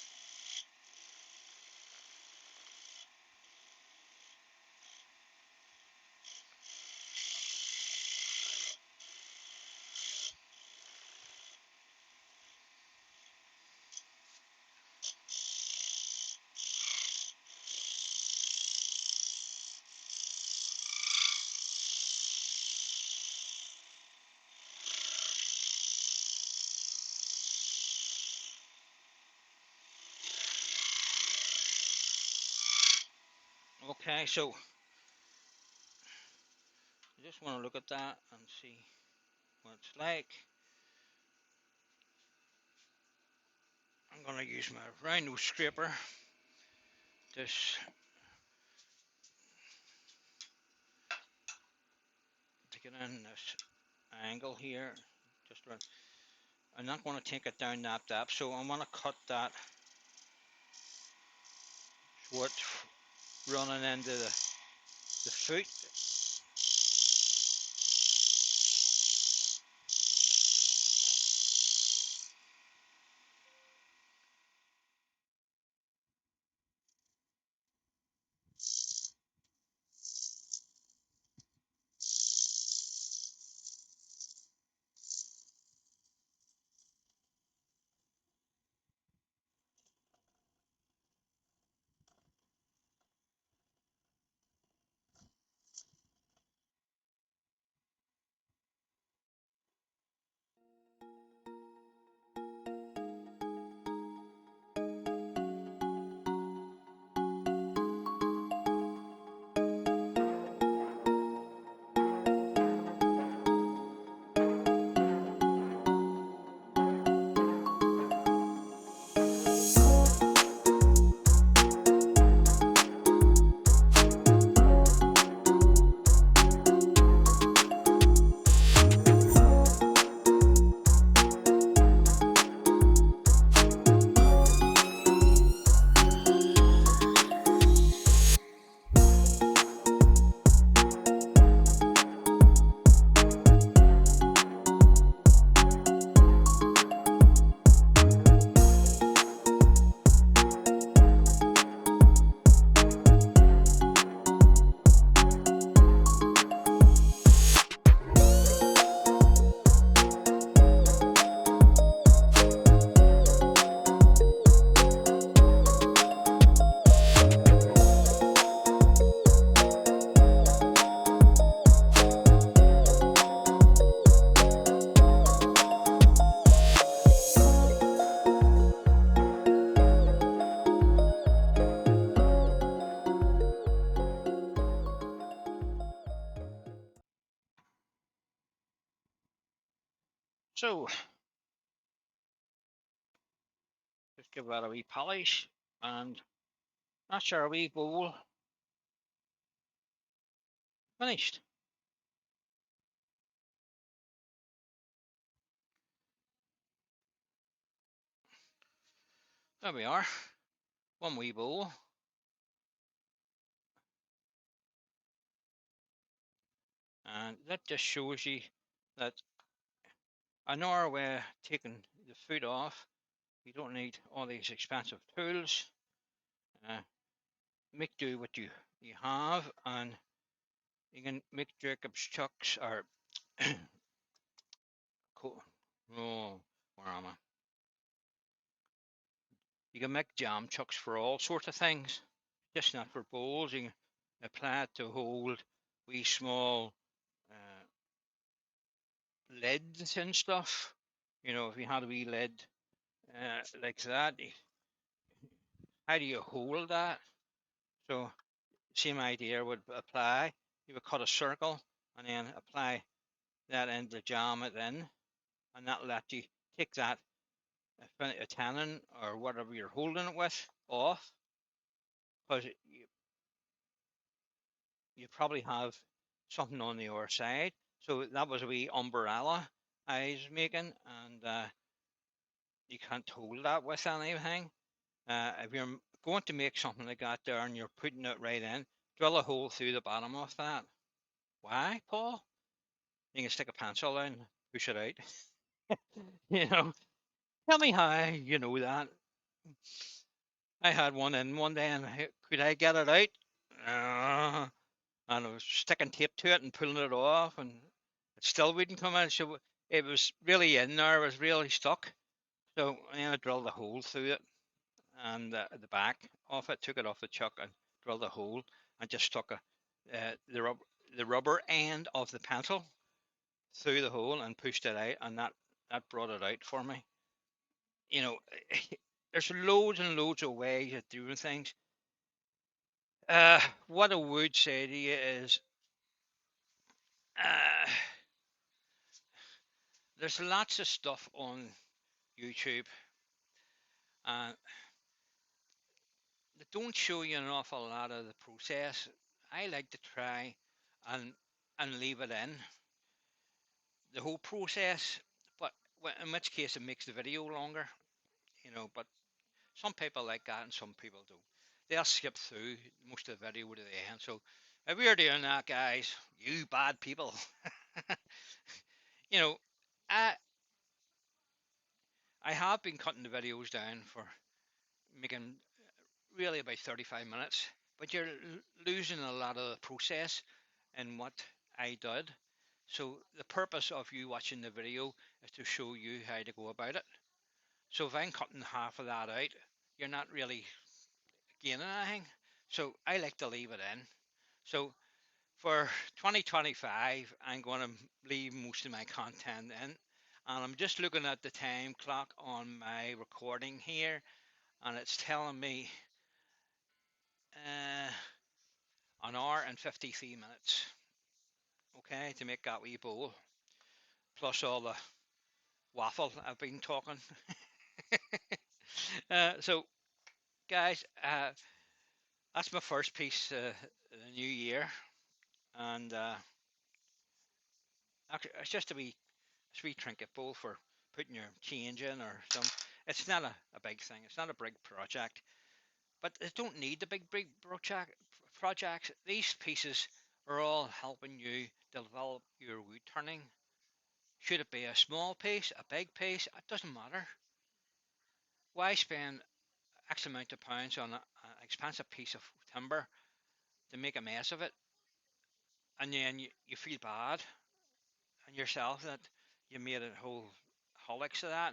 Okay, so I just want to look at that and see what it's like. I'm going to use my round nose scraper to get in this angle here. Just right. I'm not going to take it down that depth, so I'm going to cut that so it's running into the foot. So just give that a wee polish, and that's our wee bowl finished. There we are, one wee bowl, and that just shows you that another way of taking the foot off. You don't need all these expensive tools. Uh, make do what you have, and you can make Jacob's chucks or oh, where am I? You can make jam chucks for all sorts of things, just not for bowls. You can apply it to hold wee small uh, lids and stuff. You know, if you had a wee lid like that, how do you hold that? So, same idea would apply. You would cut a circle and then apply that end to jam it in, and that let you take that a tenon or whatever you're holding it with off, because you probably have something on the other side. So that was a wee umbrella I was making, and you can't hold that with anything. If you're going to make something like that there and you're putting it right in, drill a hole through the bottom of that. Why, Paul? You can stick a pencil in, push it out. You know, tell me how you know that. I had one in one day, and could I get it out? And I was sticking tape to it and pulling it off, and it still wouldn't come out. So it was really in there, it was really stuck. So I drilled a hole through it, and the back of it, took it off the chuck and drilled a hole, and just stuck the rubber end of the pencil through the hole and pushed it out, and that brought it out for me. You know, there's loads and loads of ways of doing things. What I would say to you is, uh, there's lots of stuff on YouTube, and they don't show you an awful lot of the process. I like to try and leave it in the whole process, but in which case it makes the video longer, you know. But some people like that, and some people don't. they'll skip through most of the video to the end. So if you're doing that, guys, you bad people, you know, I I have been cutting the videos down for making really about 35 minutes, but you're losing a lot of the process in what I did. So the purpose of you watching the video is to show you how to go about it. So if I'm cutting half of that out, you're not really gaining anything. So I like to leave it in. So for 2025, I'm going to leave most of my content in. And I'm just looking at the time clock on my recording here, and it's telling me uh, an hour and 53 minutes, okay, to make that wee bowl, plus all the waffle I've been talking. So, guys, that's my first piece the new year, and actually, it's just a wee trinket bowl for putting your change in or something. It's not a big thing. It's not a big project, but they don't need the big projects. These pieces are all helping you develop your wood turning. Should it be a small piece, a big piece? It doesn't matter. Why spend X amount of pounds on an expensive piece of timber to make a mess of it, and then you feel bad on yourself that you made a whole holics of that,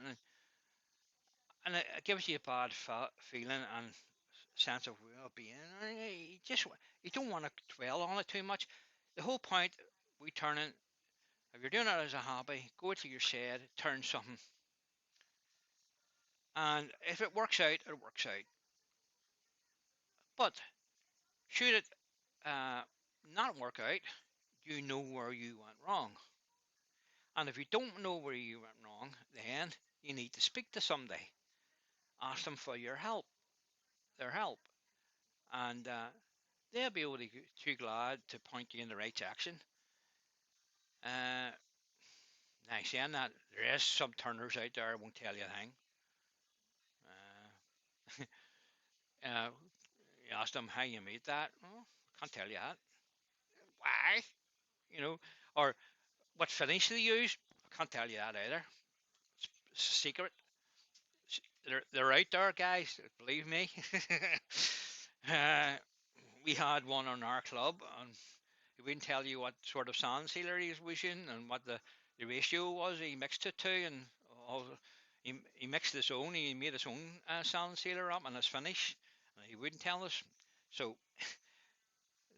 and it gives you a bad feeling and sense of well-being. You don't want to dwell on it too much. The whole point we turning, if you're doing it as a hobby, go to your shed, turn something, and if it works out, it works out. But should it not work out, you know where you went wrong. And if you don't know where you went wrong, then you need to speak to somebody, ask them for their help, and they'll be able to too glad to point you in the right direction. Uh, Now, saying that, there is some turners out there won't tell you a thing. Uh, you ask them how you made that. Oh, can't tell you that. Why? You know, or what finish they use. I can't tell you that either. It's a secret. They're out there, guys. Believe me. uh, we had one on our club, and he wouldn't tell you what sort of sand sealer he was using and what the ratio was. He mixed it to, and all, he mixed his own. He made his own sand sealer up and his finish. And he wouldn't tell us. So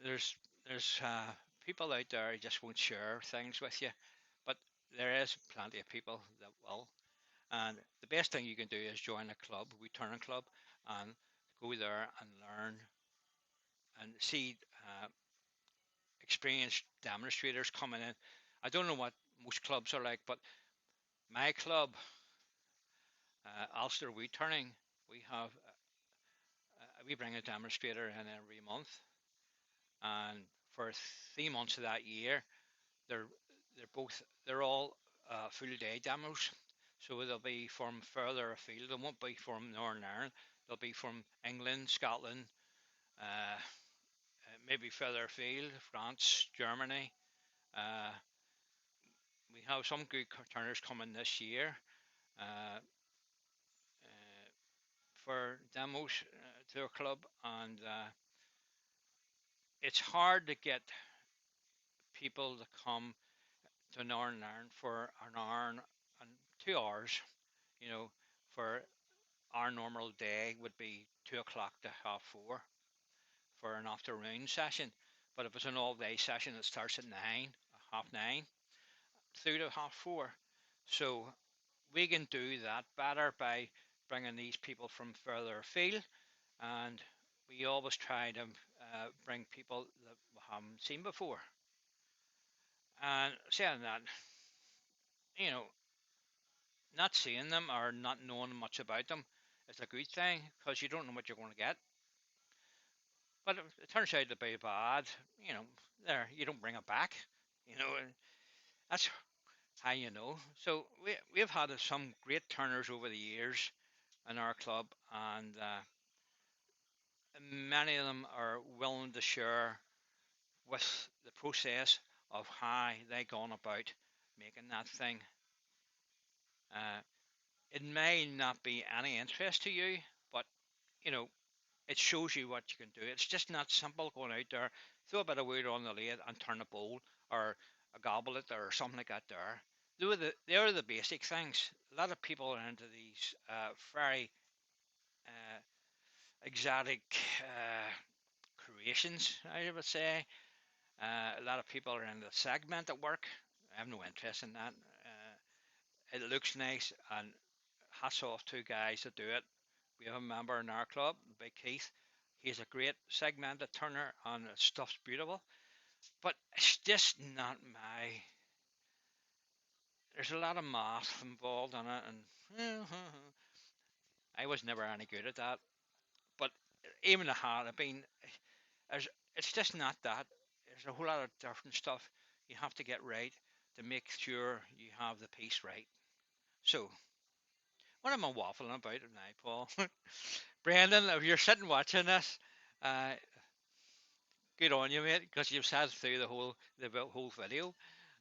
there's there's people out there who just won't share things with you, but there is plenty of people that will. And the best thing you can do is join a club, we turn a club, and go there and learn and see experienced demonstrators coming in. I don't know what most clubs are like, but my club, Ulster Wheat Turning, we bring a demonstrator in every month, and for 3 months of that year, they're they're all full day demos. So they'll be from further afield. They won't be from Northern Ireland. They'll be from England, Scotland, uh, maybe further afield, France, Germany. Uh, we have some good turners coming this year. Uh, uh, for demos to a club, and it's hard to get people to come to Northern Ireland for an hour and 2 hours. You know, for our normal day would be 2 o'clock to half four for an afternoon session. But if it's an all-day session, it starts at 9, half 9, through to half four. So we can do that better by bringing these people from further afield, and we always try to bring people that we haven't seen before. And saying that, you know, not seeing them or not knowing much about them is a good thing because you don't know what you're going to get. But if it turns out to be bad, you know, there you don't bring it back. You know, that's how you know. So we've had some great turners over the years in our club, and many of them are willing to share with the process of how they gone about making that thing. Uh, it may not be any interest to you, but you know it shows you what you can do. It's just not simple going out there, throw a bit of wood on the lathe and turn a bowl or a goblet or something like that. They are the basic things. A lot of people are into these very uh, exotic creations, I would say. A lot of people are into segment at work. I have no interest in that. It looks nice, and hats off to guys that do it. We have a member in our club, Big Keith. He's a great segmented turner, and the stuff's beautiful. But it's just not my. There's a lot of math involved in it, and I was never any good at that. But even if I had been, there's, it's just not that. There's a whole lot of different stuff you have to get right to make sure you have the piece right. So, what am I waffling about now, Paul? Brandon, if you're sitting watching this, uh, good on you, mate, because you've sat through the whole video,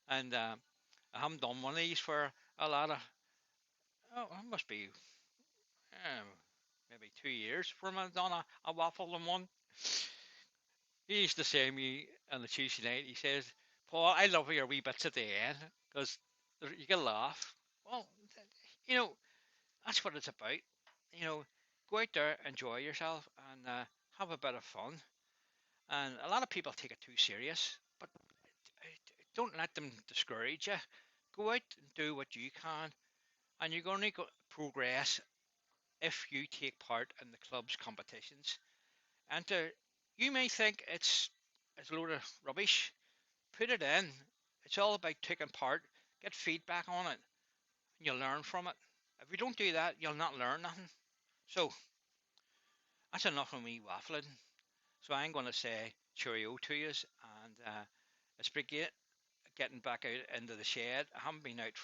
and I haven't done one of these for a lot of. Oh, it must be um, maybe 2 years from I've done a waffle in one. He used to say to me on the Tuesday night, he says, Paul, I love your wee bits at the end because you can laugh. Well, you know, that's what it's about. You know, go out there, enjoy yourself, and have a bit of fun. And a lot of people take it too serious, but don't let them discourage you. Go out and do what you can, and you're going to progress if you take part in the club's competitions. And you may think it's a load of rubbish. Put it in. It's all about taking part. Get feedback on it, and you'll learn from it. If you don't do that, you'll not learn nothing. So that's enough of me waffling. So I'm going to say cheerio to you, and it's been great getting back out into the shed. I haven't been out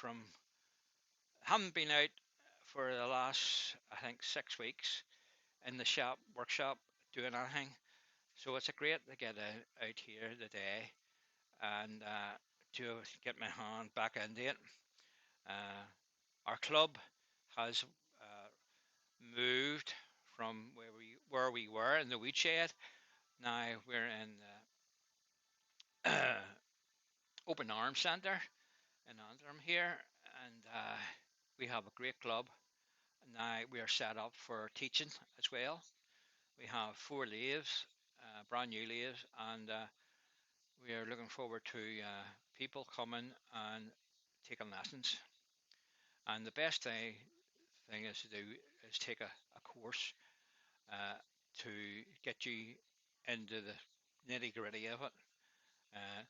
for the last I think 6 weeks in the shop workshop doing anything. So it's a great to get out here today and to get my hand back into it. Uh, our club has moved from where we were in the weed shed. Now we're in the Open Arms Centre in Antrim here, and we have a great club. Now we are set up for teaching as well. We have 4 lathes, brand new lathes, and we are looking forward to people coming and taking lessons. And the best thing is to do is take a course uh, to get you into the nitty gritty of it. Uh,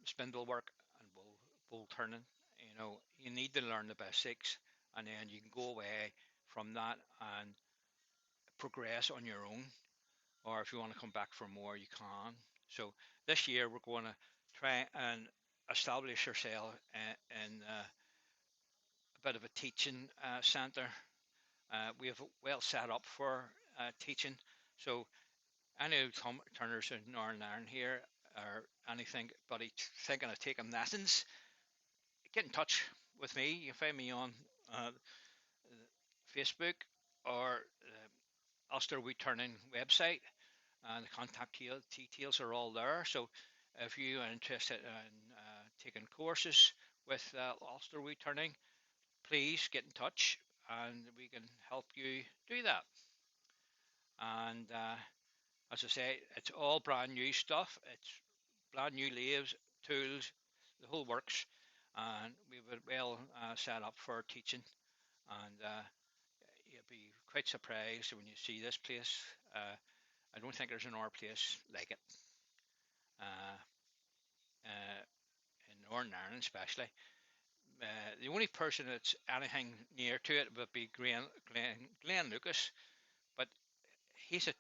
Spindle work and bowl turning. You need to learn the basics, and then you can go away from that and progress on your own. Or if you want to come back for more, you can. So this year we're going to try and establish ourselves in a bit of a teaching centre. We have well set up for teaching. So any turners in Northern Ireland here or anything, but thinking of taking lessons, get in touch with me. You can find me on uh, Facebook or Ulster Wheat Turning website, and the contact details are all there. So if you are interested in taking courses with Ulster Wheat Turning, please get in touch and we can help you do that. And as I say, it's all brand new stuff. It's brand new lathes, tools, the whole works, and we were well set up for teaching. And you'll be quite surprised when you see this place. I don't think there's another place like it uh, uh, in Northern Ireland, especially. The only person that's anything near to it would be Glenn Lucas, but he's a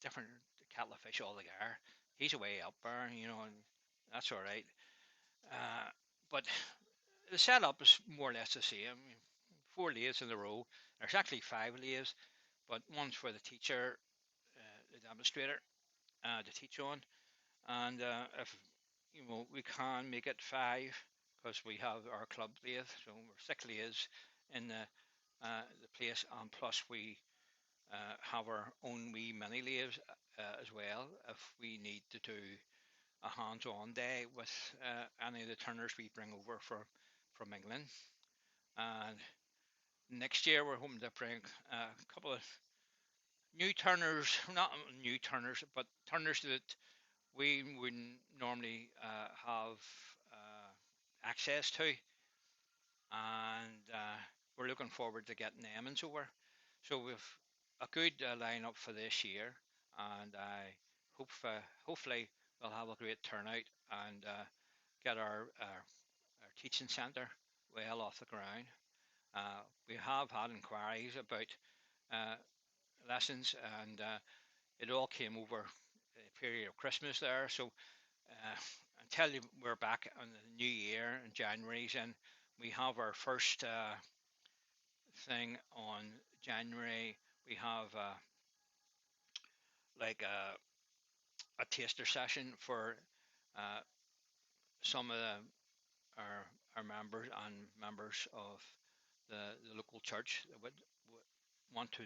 different kettle of fish altogether. He's away up there, and that's all right. Uh, but the setup is more or less the same. 4 lathes in a row. There's actually 5 lathes, but one's for the teacher, the demonstrator, to teach on. And if we can make it 5 because we have our club lathe, so we're 6 lathes in the place, and plus we have our own wee mini lathes as well if we need to do a hands-on day with any of the turners we bring over from England. And next year we're hoping to bring a couple of new turners, not new turners, but turners that we wouldn't normally have access to, and we're looking forward to getting them over. So we've a good lineup for this year, and I hope hopefully we'll have a great turnout and get our teaching centre well off the ground. We have had inquiries about uh, lessons, and it all came over the period of Christmas there. So until we're back on the new year in January, and we have our first thing on January. We have like a taster session for uh, some of our our members and members of the local church that would want to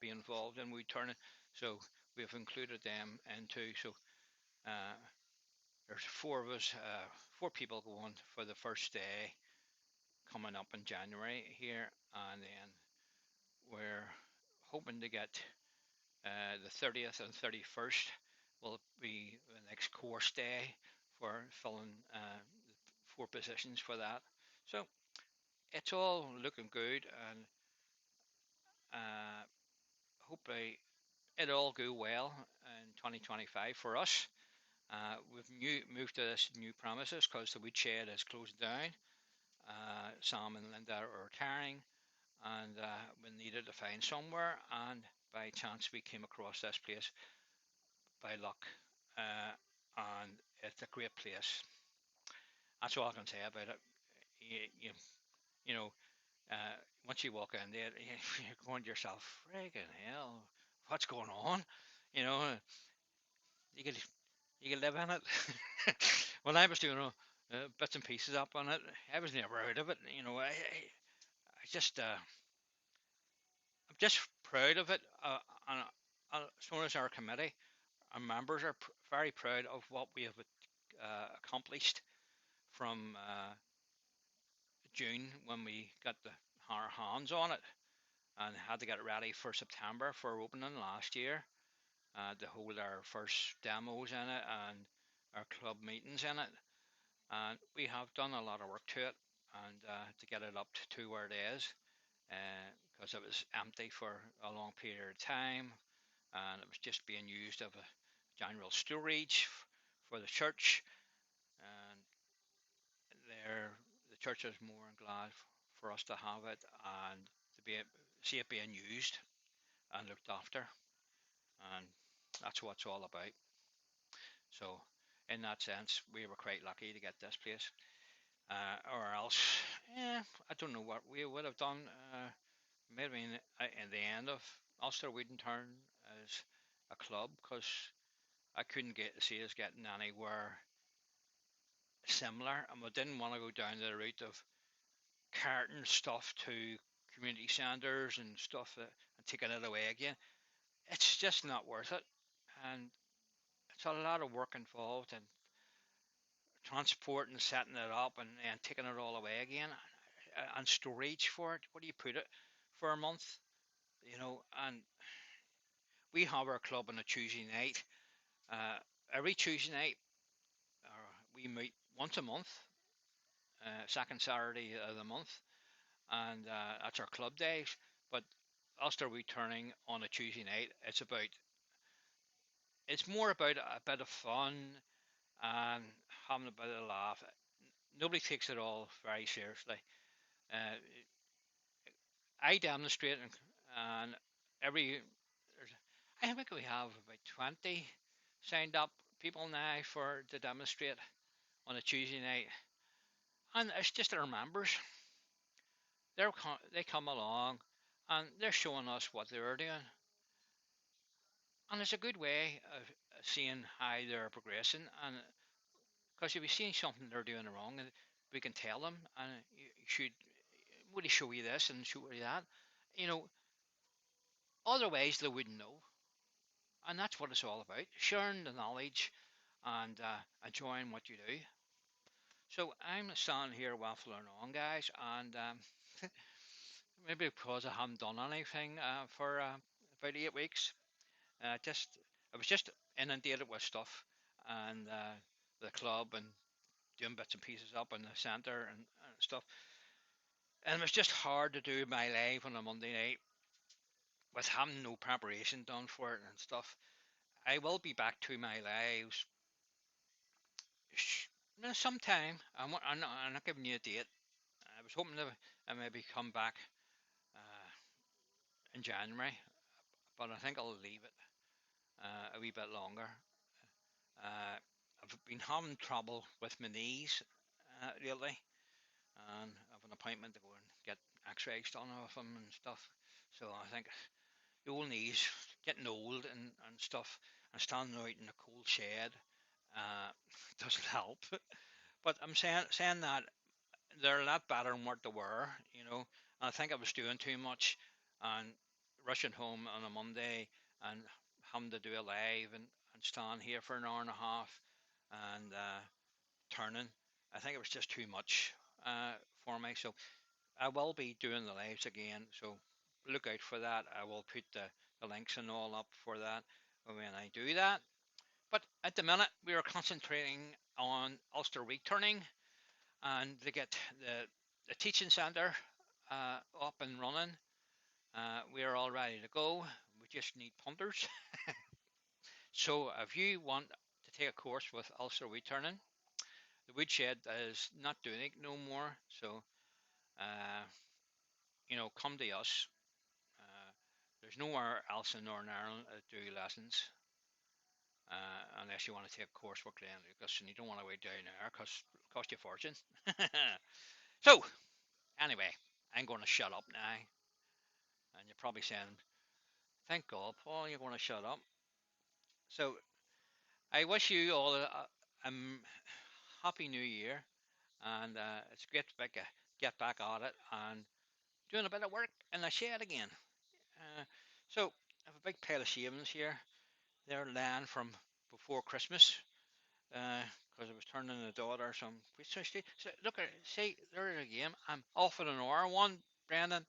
be involved in Wood Turning. So we've included them into. So uh, there's 4 of us, 4 people going for the first day coming up in January here, and then we're hoping to get the 30th and 31st will be the next course day for filling 4 positions for that. So it's all looking good, and uh, hopefully it'll all go well in 2025 for us. We've moved to this new premises because the woodshed is closing down. Sam and Linda are retiring, and we needed to find somewhere. And by chance, we came across this place by luck, and it's a great place. That's all I can say about it. You, you, you know, uh, once you walk in there, you're going to yourself, "Friggin' hell, what's going on?" You know, you could you could live in it. When I was doing bits and pieces up on it, I was never out of it. I just I'm just proud of it, and so is our committee. Our members are very proud of what we have accomplished from June when we got our hands on it and had to get it ready for September for opening last year, to hold our first demos in it and our club meetings in it. And we have done a lot of work to it, and to get it up to where it is, because it was empty for a long period of time, and it was just being used as a general storage for the church. And there, the church is more than glad for us to have it and to be see it being used and looked after, and that's what it's all about. So, in that sense, we were quite lucky to get this place, or else, yeah, I don't know what we would have done. Maybe in the end of Ulster wouldn't turn as a club because I couldn't get see us getting anywhere similar, and we didn't want to go down the route of carting stuff to community centres and stuff and taking it away again. It's just not worth it, and it's a lot of work involved in transporting, setting it up, and taking it all away again, and storage for it. What do you put it for a month? And we have our club on a Tuesday night. Uh, every Tuesday night, we meet once a month, second Saturday of the month, and that's our club days. But Ulster returning on a Tuesday night, it's more about a bit of fun and having a bit of a laugh. Nobody takes it all very seriously. Uh, I demonstrate, and every I think we have about 20 signed up people now for to demonstrate on a Tuesday night, and it's just our members. They come along, and they're showing us what they're doing, and it's a good way of seeing how they're progressing. And because if you see something they're doing wrong, and we can tell them, and you should really show you this and show you that, you know, otherwise they wouldn't know. And that's what it's all about, sharing the knowledge and enjoying what you do. So I'm standing here waffling on, guys, and maybe because I haven't done anything for about 8 weeks. Just I was just inundated with stuff and the club and doing bits and pieces up in the centre and stuff. And it was just hard to do my live on a Monday night with having no preparation done for it and stuff. I will be back to my lives sometime. I'm not giving you a date. I was hoping to maybe come back uh, in January, but I think I'll leave it a wee bit longer. Uh, I've been having trouble with my knees lately, and I have an appointment to go and get X-rays done of them and stuff. So I think the old knees, getting old and stuff, and standing out in a cold shed uh, doesn't help. But I'm saying that they're a lot better than what they were, you know. And I think I was doing too much and rushing home on a Monday and having to do a live and stand here for an hour and a half and turning. I think it was just too much for me. So I will be doing the lives again. So look out for that. I will put the links and all up for that when I do that. But at the minute, we are concentrating on Ulster returning and to get the teaching centre up and running. We are all ready to go. We just need punters. So if you want to take a course with Ulster returning, the woodshed is not doing it no more. So uh, come to us. There's nowhere else in Northern Ireland that do lessons. Unless you want to take a course with Glen Lucas and you don't want to wait down there because it'll cost you a fortune. So, anyway, I'm going to shut up now. And you're probably saying, thank God, Paul, you're going to shut up. So, I wish you all a happy new year. And it's great to get back at it and doing a bit of work in the shed again. So, I have a big pile of shavings here. They're laying from before Christmas because I was turning the daughter some. So look at see there it again. I'm off at an hour one, Brandon.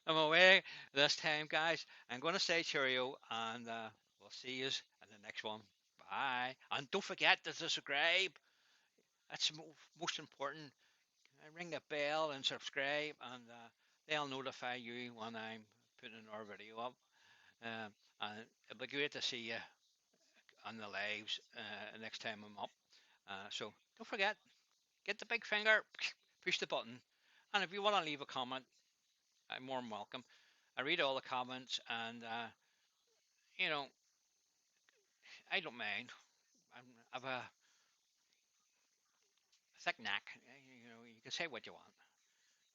I'm away this time, guys. I'm going to say cheerio, and we'll see you in the next one. Bye, and don't forget to subscribe. That's most important. Ring the bell and subscribe, and they'll notify you when I'm putting our video up. And it'll be great to see you on the lives next time I'm up. So don't forget, get the big finger, push the button, and if you want to leave a comment, I'm more than welcome. I read all the comments, and you know I don't mind. I've a thick neck. You can say what you want.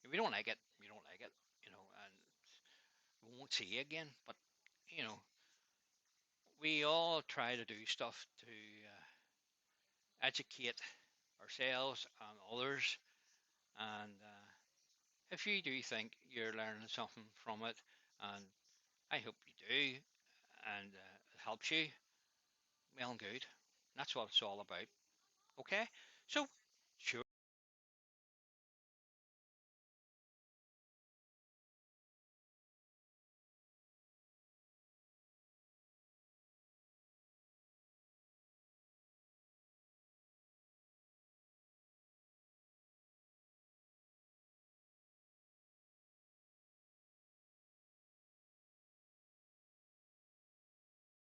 If you don't like it, you don't like it. And we won't see you again. But you know, we all try to do stuff to educate ourselves and others, and if you do think you're learning something from it, and I hope you do, and it helps you, well and good. That's what it's all about. Okay? So